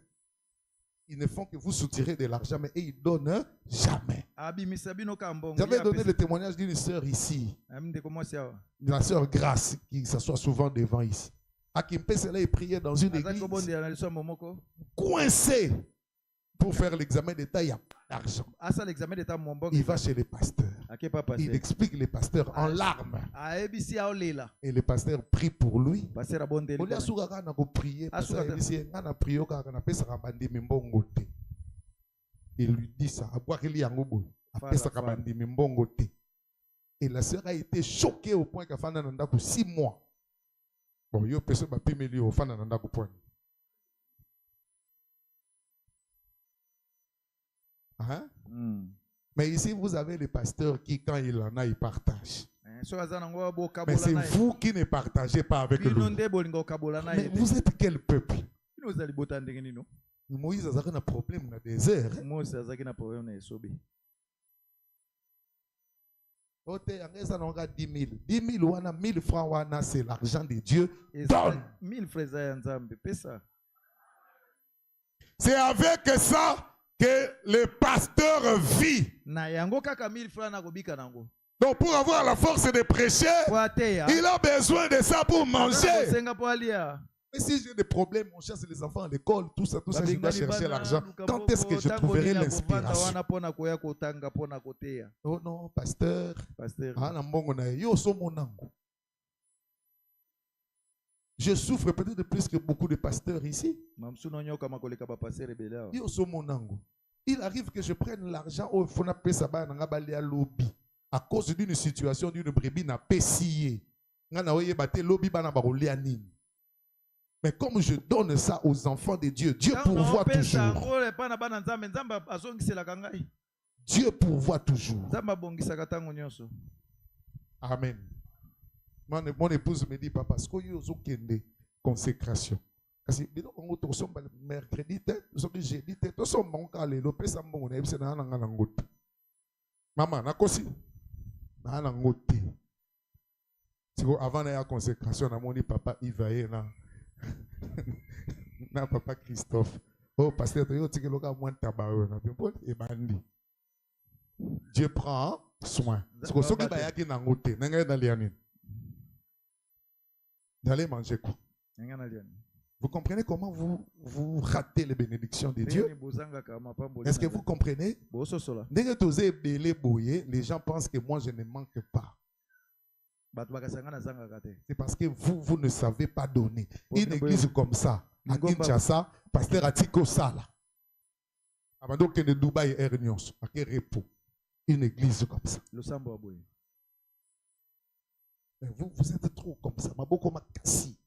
Ils ne font que vous soutirer de l'argent, mais ils ne donnent jamais. J'avais donné le témoignage d'une sœur ici. La sœur Grâce, qui s'assoit souvent devant ici. À Kimpé, là, il priait dans une église. Coincé. Pour faire l'examen d'État, il n'y a pas d'argent. Il va chez les pasteurs. Il explique les pasteurs en larmes. Et le pasteur prie pour lui. Il lui dit ça. Et la sœur a été choquée au point qu'elle a fait 6 mois. Bon, il y a personne qui a fait au point. Hein? Mais ici, vous avez les pasteurs qui, quand il en a, ils partagent. Mais c'est vous qui ne partagez pas avec lui. Mais vous êtes quel peuple? Moïse a un problème dans le désert. 10 000, 1000 francs, c'est l'argent de Dieu. Donne. C'est avec ça que le pasteur vit. Donc pour avoir la force de prêcher, il a besoin de ça pour manger. Mais si j'ai des problèmes, on cherche les enfants à l'école, tout ça, je dois chercher l'argent. Quand est-ce que je trouverai l'inspiration? Oh non, pasteur. Je souffre peut-être plus que beaucoup de pasteurs ici. Il arrive que je prenne l'argent au Fonapé Saba Nangabali à lobby. à cause d'une situation d'une brebis n'a pas scié. Mais comme je donne ça aux enfants de Dieu, Dieu pourvoit toujours. Dieu pourvoit toujours. Amen. Mon épouse me dit, papa, parce qu'il y a une consécration. Parce que nous sommes mercredi, nous sommes jeudi, nous sommes moncalés, nous sommes moncalés, nous sommes moncalés. Maman, nakosi, na nangote. Avant la consécration, na moni papa Ivaé na na papa Christophe. Oh pasteur, tu es loka moins tabac na bien et bandi. Dieu prend soin. Ce que ce qui va y avoir nangote, n'engagez dans lianin. D'aller manger quoi? Vous comprenez comment vous ratez les bénédictions de Dieu? Est-ce que vous comprenez? Les gens pensent que moi je ne manque pas. C'est parce que vous ne savez pas donner. Une église comme ça, à Kinshasa, pasteur Atiko Sala. Avant que de Dubaï et Réunion, à quel repos? Une église comme ça. Mais vous êtes trop comme ça. Beaucoup m'a cassé.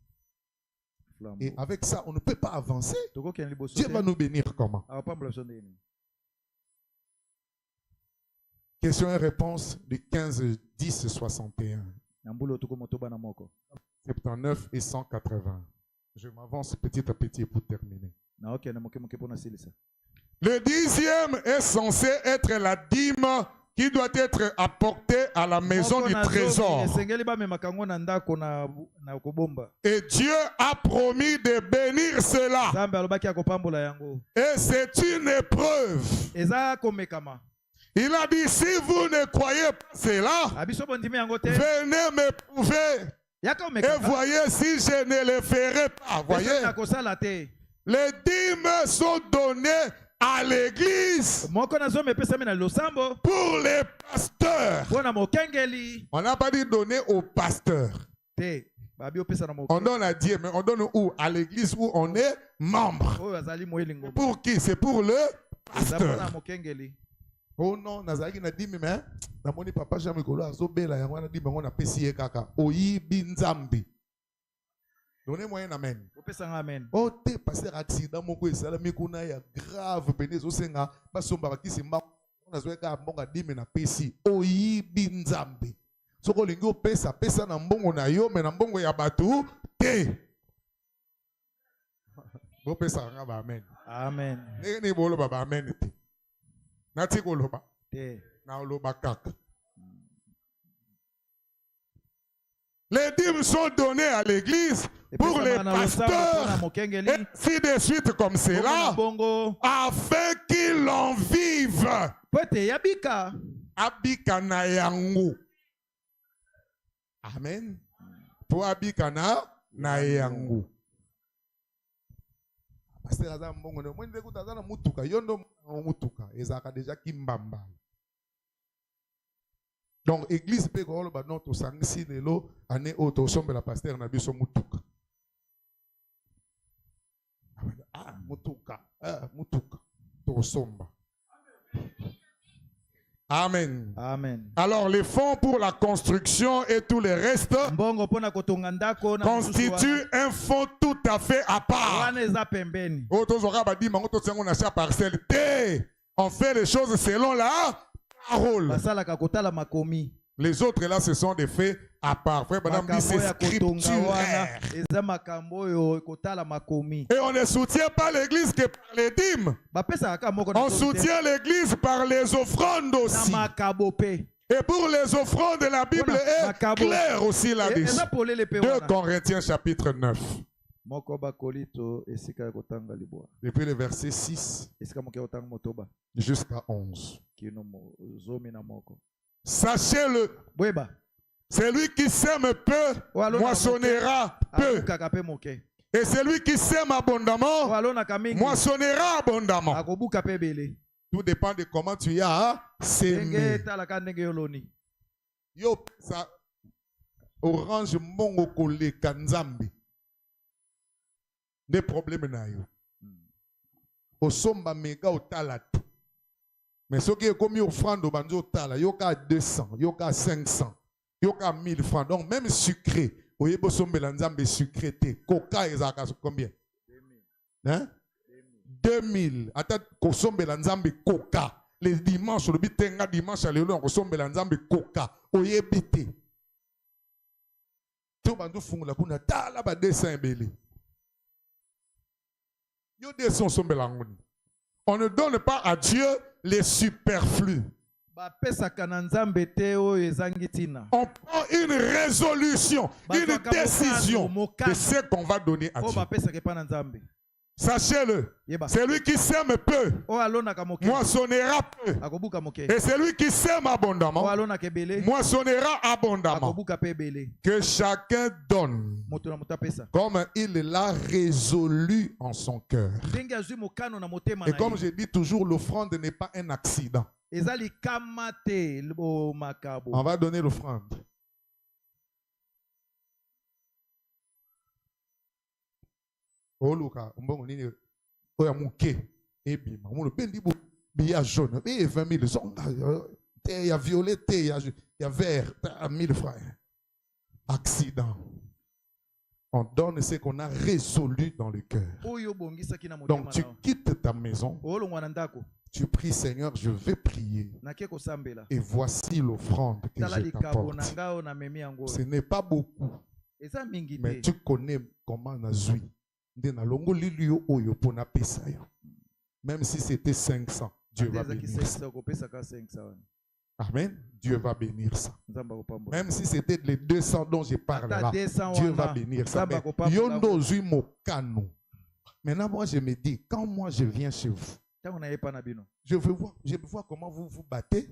Et avec ça, on ne peut pas avancer. Dieu va nous bénir comment? Question et réponse du 15-10-61. 79 et 180. Je m'avance petit à petit pour terminer. Le 10e est censé être la dîme qui doit être apportée à la maison du trésor. Et Dieu a promis de bénir cela. Et c'est une épreuve. Il a dit, si vous ne croyez pas cela, venez me prouver. Et voyez si je ne le ferai pas. Voyez, les dîmes sont données à l'église pour les pasteurs. On n'a pas dit donner aux pasteurs. On donne à Dieu, mais on donne où? À l'église où on est membre. Pour qui? C'est pour le pasteur. Oh non, nazaki na dimi mais na moni papa jamais kolo azobela yango na dimi ngo na pesi kaka oyibi nzambe. Donnez-moi un amen. Oh te passer accident moko esalami kuna ya grave penezo senga basomba bakisi na zoeka mbonga dimi na pesi oyibi nzambe. Soko lingi opesa pesa na mbongo na yo me na mbongo ya batu te. Bo pesa nga ba amen. Amen. Ni bolo baba amen te. Les dîmes sont donnés à l'église pour les pasteurs, et ainsi de suite comme cela, afin qu'ils en vivent. Abika na yango. Amen. Pour abika na yango. Donc, église peut dire que notre sanksi de l'eau, année auto sombre la pasteur n'a pas son mutuka. Ah, mutuka, mutuka, to sombre. Amen. Amen. Alors, les fonds pour la construction et tout le reste constituent un fonds tout à fait à part. On fait les choses selon la parole. Les autres là, ce sont des faits à part. Frère, madame dit c'est scripturaire. Et on ne soutient pas l'église que par les dîmes. On soutient l'église par les offrandes aussi. Et pour les offrandes, la Bible est claire aussi là-dessus. 2 Corinthiens chapitre 9. Depuis le verset 6 jusqu'à 11. Sachez-le, celui qui sème peu moissonnera peu. Et celui qui sème abondamment moissonnera abondamment. Tout dépend de comment tu as sémé. Yo, ça orange mongo kole kanzambi. Des problèmes na yo. Osomba mega otalatu. Mais ce qui est comme offrande au banjo tala, yoka 200, yoka 500, yoka 1000 francs. Donc même sucré, oye bosombe lanzambe sucré te, coca ezaka combien? 2000. Hein? 2000. Attends, kosombe lanzambe coca. Les dimanches, le bitenga dimanche à l'élo, kosombe lanzambe coca. Oye bité. Tout banjo fungula kuna tala ba 200 belé. Yo 200 sombe langoni. On ne donne pas à Dieu les superflus. On prend une résolution, une décision de ce qu'on va donner à Dieu. Sachez-le, celui qui sème peu, moissonnera peu. Et celui qui sème abondamment, moissonnera abondamment. Que chacun donne comme il l'a résolu en son cœur. Et comme je dis toujours, l'offrande n'est pas un accident. On va donner l'offrande. Oluka, mbongo nini oya muke ebima muno bendi bo biya jaune et 20 000 il y a violet il y a vert à 1000 francs. Accident. On donne ce qu'on a résolu dans le cœur. Donc tu quittes ta maison. Tu pries, Seigneur, je vais prier. Et voici l'offrande que je t'apporte. Ce n'est pas beaucoup. Mais tu connais comment on a joui. Même si c'était 500, Dieu va bénir ça. Amen. Dieu va bénir ça. Même si c'était les 200 dont je parle là, Dieu va bénir ça. Maintenant, moi, je me dis, quand moi je viens chez vous, je veux voir comment vous vous battez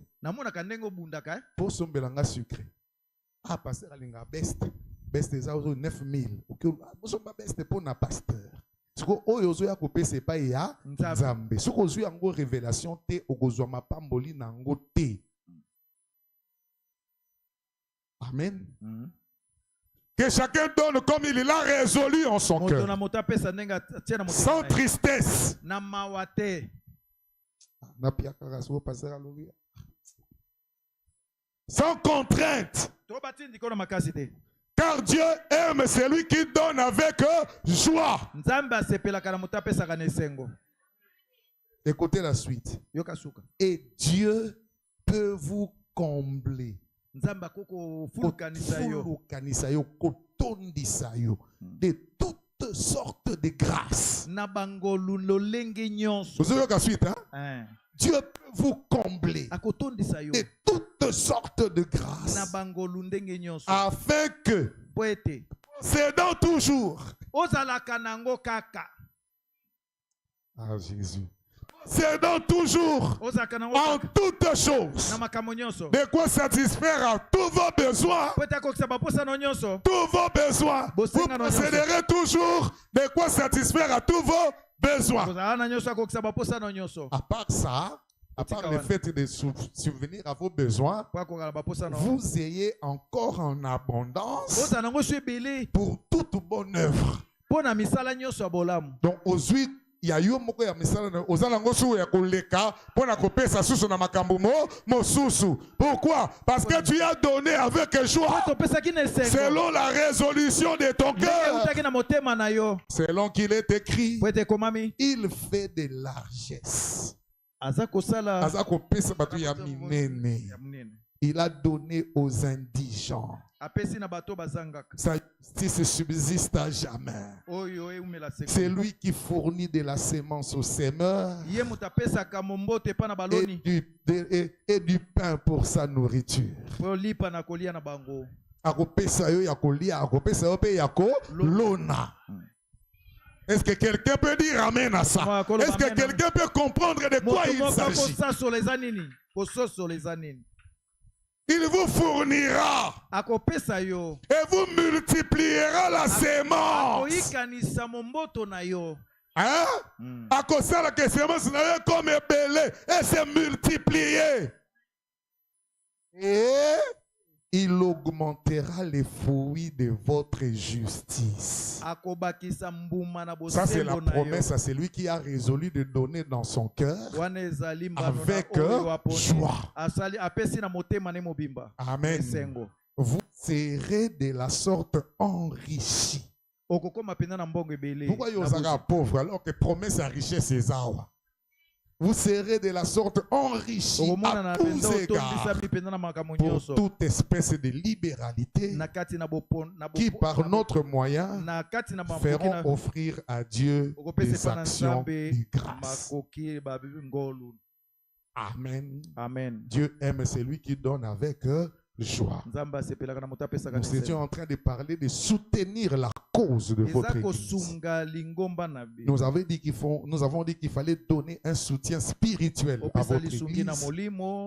pour son belanga sucré. Ah, pasteur Alinga best. Best is also 9000. Vous sommes pas best pour un pasteur. Ce que oyozo ya kopé c'est pas ya nzambe. Ce que ozo ya ngo révélation te okozwa mapamboli na ngo te. Amen. Que chacun donne comme il l'a résolu en son cœur. Sans tristesse. Sans contrainte. Car Dieu aime celui qui donne avec joie. Écoutez la suite. Et Dieu peut vous combler de toutes sortes de grâces. Vous avez la suite, hein? Dieu peut vous combler de toutes sortes de grâces afin que, possédant toujours, ah Jésus, possédant toujours en toutes choses de quoi satisfaire à tous vos besoins, vous posséderez toujours de quoi satisfaire à tous vos besoin. À part ça, à part le fait de subvenir à vos besoins, vous ayez encore en abondance pour toute bonne œuvre. Donc, aujourd'hui, il y a eu un moko ya misala ozalango su ya koleka pona kopesa susu na makambo mosusu. Pourquoi? Parce que tu as donné avec joie selon la résolution de ton cœur. Selon qu'il est écrit, il fait de largesse. Il a donné aux indigents. Sa justice subsiste à jamais. C'est lui qui fournit de la sémence aux semeurs et du pain pour sa nourriture. Est-ce que quelqu'un peut dire amen à ça? Est-ce que quelqu'un peut comprendre de quoi il s'agit? Il vous fournira et vous multipliera la sémence. Hein? À cause de la sémence comme belé et se multiplier. Et Il augmentera les fruits de votre justice. Ça, c'est la promesse à celui qui a résolu de donner dans son cœur avec joie. Amen. Vous serez de la sorte enrichi. Pourquoi vous êtes pauvre alors que promesse à richesse est ça? Vous serez de la sorte enrichi à tous égards pour toute espèce de libéralité qui par notre moyen feront offrir à Dieu des actions de grâce. Amen. Amen. Dieu aime celui qui donne avec joie. Nous étions en train de parler de soutenir la cause de votre église. Nous avons dit qu'il fallait donner un soutien spirituel à votre église.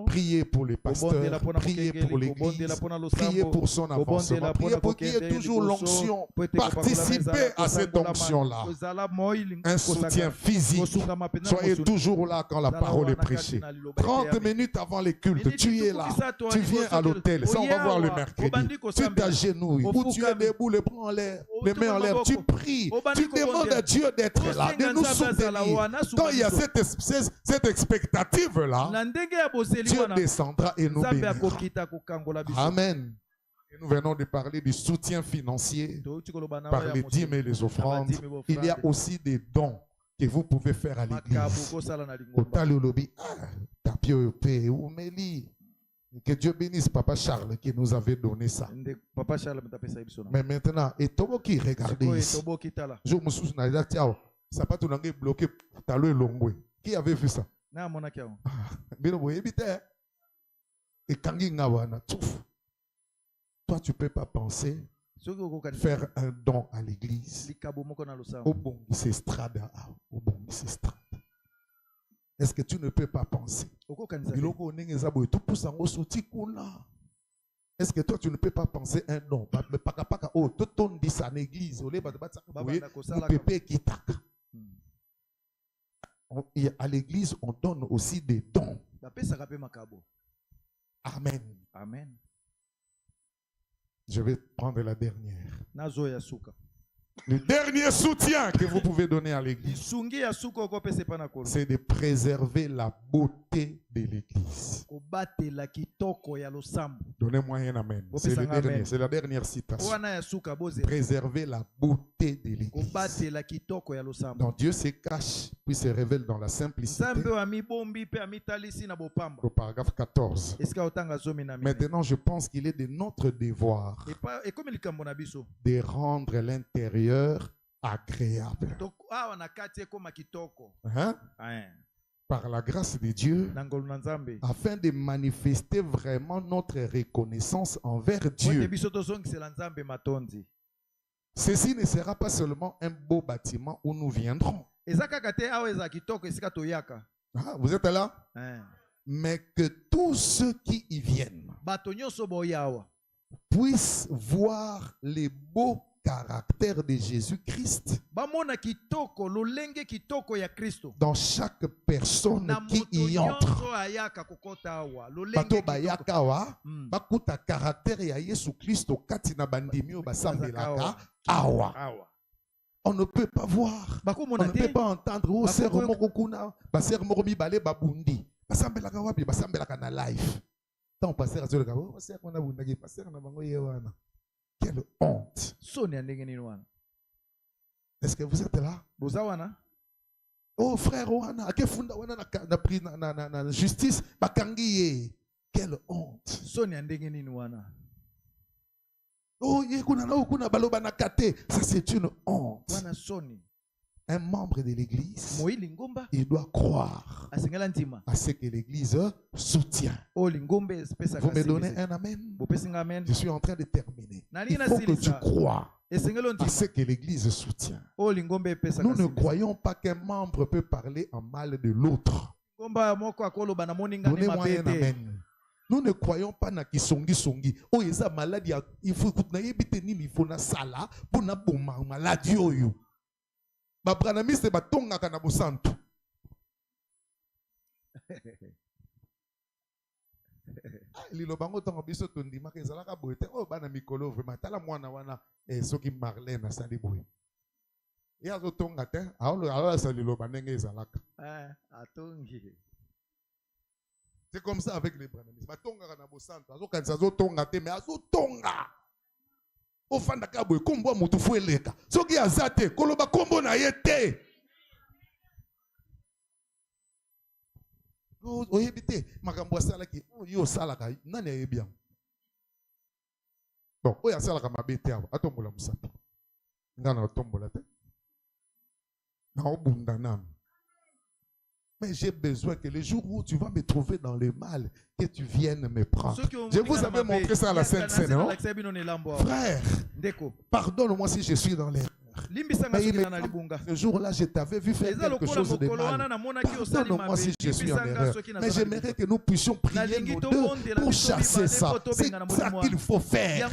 Prier pour les pasteurs, prier pour l'église, prier pour son avancement, prier pour qu'il y ait toujours l'onction. Participez à cette onction-là. Un soutien physique. Soyez toujours là quand la parole est prêchée. 30 minutes avant les cultes, tu es là. Tu viens à l'hôtel. Ça, on va voir le mercredi. Tu t'agenouilles ou tu es debout, les bras en l'air, les mains en l'air. Tu pries. Tu demandes à Dieu d'être là, de nous soutenir. Quand il y a cette expectative-là, Dieu descendra et nous bénira. Amen. Et nous venons de parler du soutien financier par les dîmes et les offrandes. Il y a aussi des dons que vous pouvez faire à l'église. Que Dieu bénisse Papa Charles qui nous avait donné ça. Mais maintenant, et Tobo qui regardez ici, je me suis dit, ça pas tout bloqué. Qui avait vu ça? Et toi, tu ne peux pas penser faire un don à l'église. Au bon, c'est strada. Est-ce que tu ne peux pas penser? Est-ce que toi tu ne peux pas penser un don? À l'église, on donne aussi des dons. Amen. Amen. Je vais prendre la dernière. Le dernier soutien que vous pouvez donner à l'église, c'est de préserver la beauté de l'église. Donnez-moi un amen. C'est le dernier, c'est la dernière citation. Préserver la beauté de l'église. Donc Dieu se cache, puis se révèle dans la simplicité. Au paragraphe 14. Maintenant, je pense qu'il est de notre devoir de rendre l'intérieur agréable. Hein? Par la grâce de Dieu, afin de manifester vraiment notre reconnaissance envers Dieu. Ceci ne sera pas seulement un beau bâtiment où nous viendrons. Ah, vous êtes là? Mais que tous ceux qui y viennent puissent voir les beaux caractère de Jésus-Christ dans chaque personne qui y entre. Bato bayaka wa bakuta caractère ya Yesu Christ kati na bandimi o basambelaka awa. On ne peut pas voir, on ne peut pas entendre o ser moko kuna ba ser moko mibale babundi basambelaka wapi basambelaka na live. Tant passer azolo ka o ser kona bundaki passer na bango yewana. Quelle honte. Est-ce que vous êtes là? Oh frère, wana akefunda wana na justice bakangiye. Quelle honte. Oh kuna baloba na kate. Ça c'est une honte. Un membre de l'église, il doit croire à ce que l'église soutient. Vous me donnez un amen? Je suis en train de terminer. Il faut que tu crois à ce que l'église soutient. Nous ne croyons pas qu'un membre peut parler en mal de l'autre. Donnez-moi un amen. Nous ne croyons pas na kisongi songi. Oh, il y a maladie. Il faut que il faut na sala pour na bomba maladie oyo. Babranamiste batonga kana busantu. lilobango tongo biso tondima ke zalaka boete o bana mikolo vraiment tala mwana wana soki Marlène asali boye ya zo tonga te alors ça liloba ndenge ezalaka atongi. C'est comme ça avec les branamis ba tonga na bosanto azo kanisa zo tonga te mais azo tonga ofanda ka boye kombo mutu fu eleka soki azate koloba kombo na ye te. Oyebite makambo asalaki yo salaka nani ayebi yango bon oyo asalaka mabe te awa atombola mosapi nga na otombola te na obunda nanu mais j'ai besoin que le jour où tu vas me trouver dans le mal que tu viennes me prendre. Je vous avais montré ça à la Sainte Seine, non? Frère, pardonne-moi si je suis dans l'erreur. Ce jour-là, je t'avais vu faire quelque chose de mal. Pardonne-moi si je suis en erreur. Mais j'aimerais que nous puissions prier nous deux pour chasser ça. C'est ça qu'il faut faire.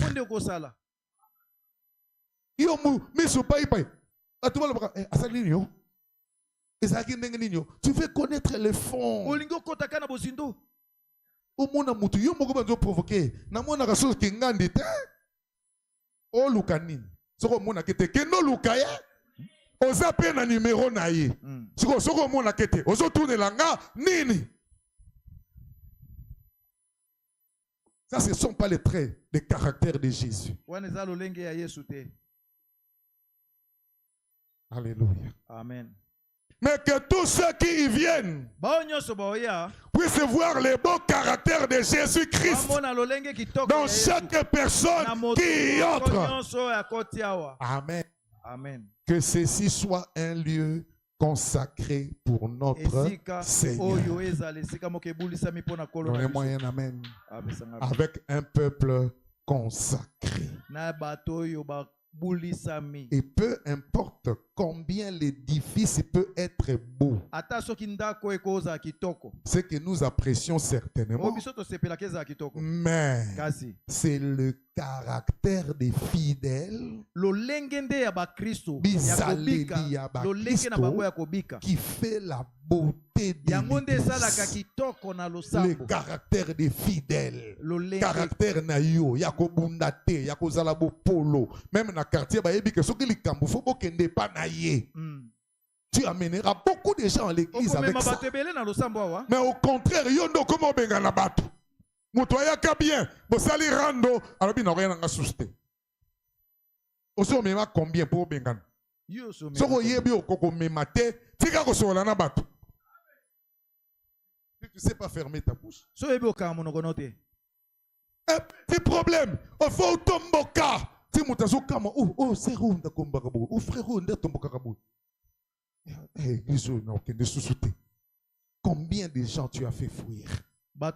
Tu veux connaître le fond. Omona mutu yo moko banzo provoquer na mona ka chose ki ngandi te o luka nini soko mona kete kendo luka ye oza pe na numéro na ye soko mona kete ozo tourner nga nini. Ça ce sont pas les traits de caractère de Jésus. Alléluia. Amen. Mais que tous ceux qui y viennent puissent voir les beaux caractères de Jésus-Christ dans chaque personne qui y entre. Amen. Amen. Que ceci soit un lieu consacré pour notre Seigneur. Donnez-moi un amen. Avec un peuple consacré. Et peu importe combien l'édifice peut être beau, c'est que nous apprécions certainement, mais c'est le caractère des fidèles qui fait la beauté de l'église. Le caractère des fidèles, caractère na yo yakobundate yakozalabo polo, même na quartier bayebi que soki likambo faut bokende pa na ye. Tu amèneras beaucoup de gens à l'église avec ça. Mais au contraire, yondo comme benga na bato. Mutoyaka bien, bosali rando, alors na rien nga souste. Oso mema combien pour benga? Soko yebi okoko memate, tika ko sola na bato. Tu ne sais pas fermer ta bouche. Un petit problème. Il faut tomboka. Tu mutazo kama oh c'est ronda kombakabo. Oh frère ronda tombokakabo. Combien de gens tu as fait fuir? Parce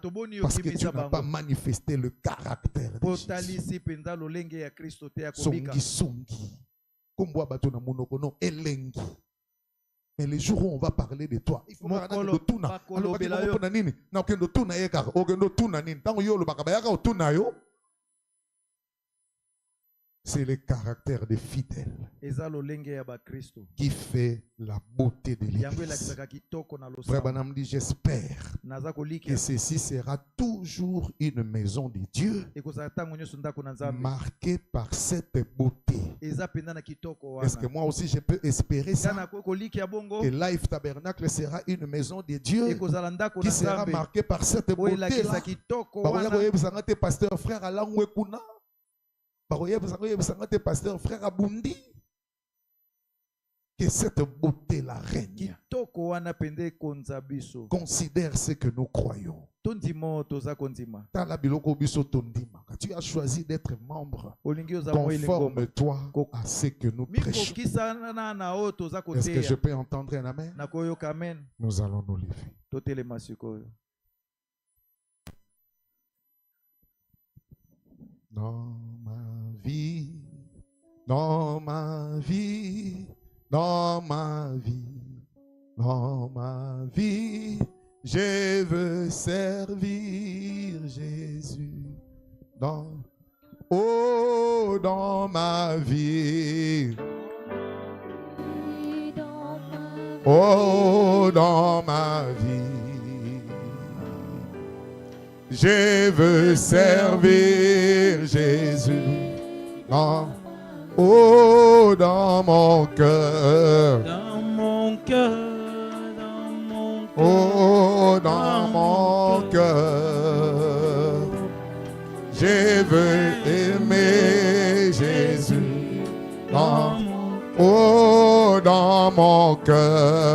que tu n'as pas manifesté le caractère de Jésus. Songi songi. Kombo bato na monoko no elengi. Mais les jours où on va parler de toi, il faut c'est le caractère des fidèles qui fait la beauté de l'église. Frère Branham dit, j'espère que ceci sera toujours une maison de Dieu marquée par cette beauté. Est-ce que moi aussi je peux espérer ça? Que Life Tabernacle sera une maison de Dieu qui sera marquée par cette beauté-là. Pasteur frère Alain Wekuna. Pasteur frère Abundi, que cette beauté-là règne. Considère ce que nous croyons. Tu as choisi d'être membre. Conforme-toi à ce que nous prêchons. Est-ce que je peux entendre un amen? Nous allons nous lever. Dans ma vie, dans ma vie, dans ma vie, dans ma vie, je veux servir Jésus. Dans ma vie, oh, dans ma vie. Je veux servir Jésus dans mon cœur. Dans mon cœur. Dans mon cœur. Je veux aimer Jésus dans mon cœur.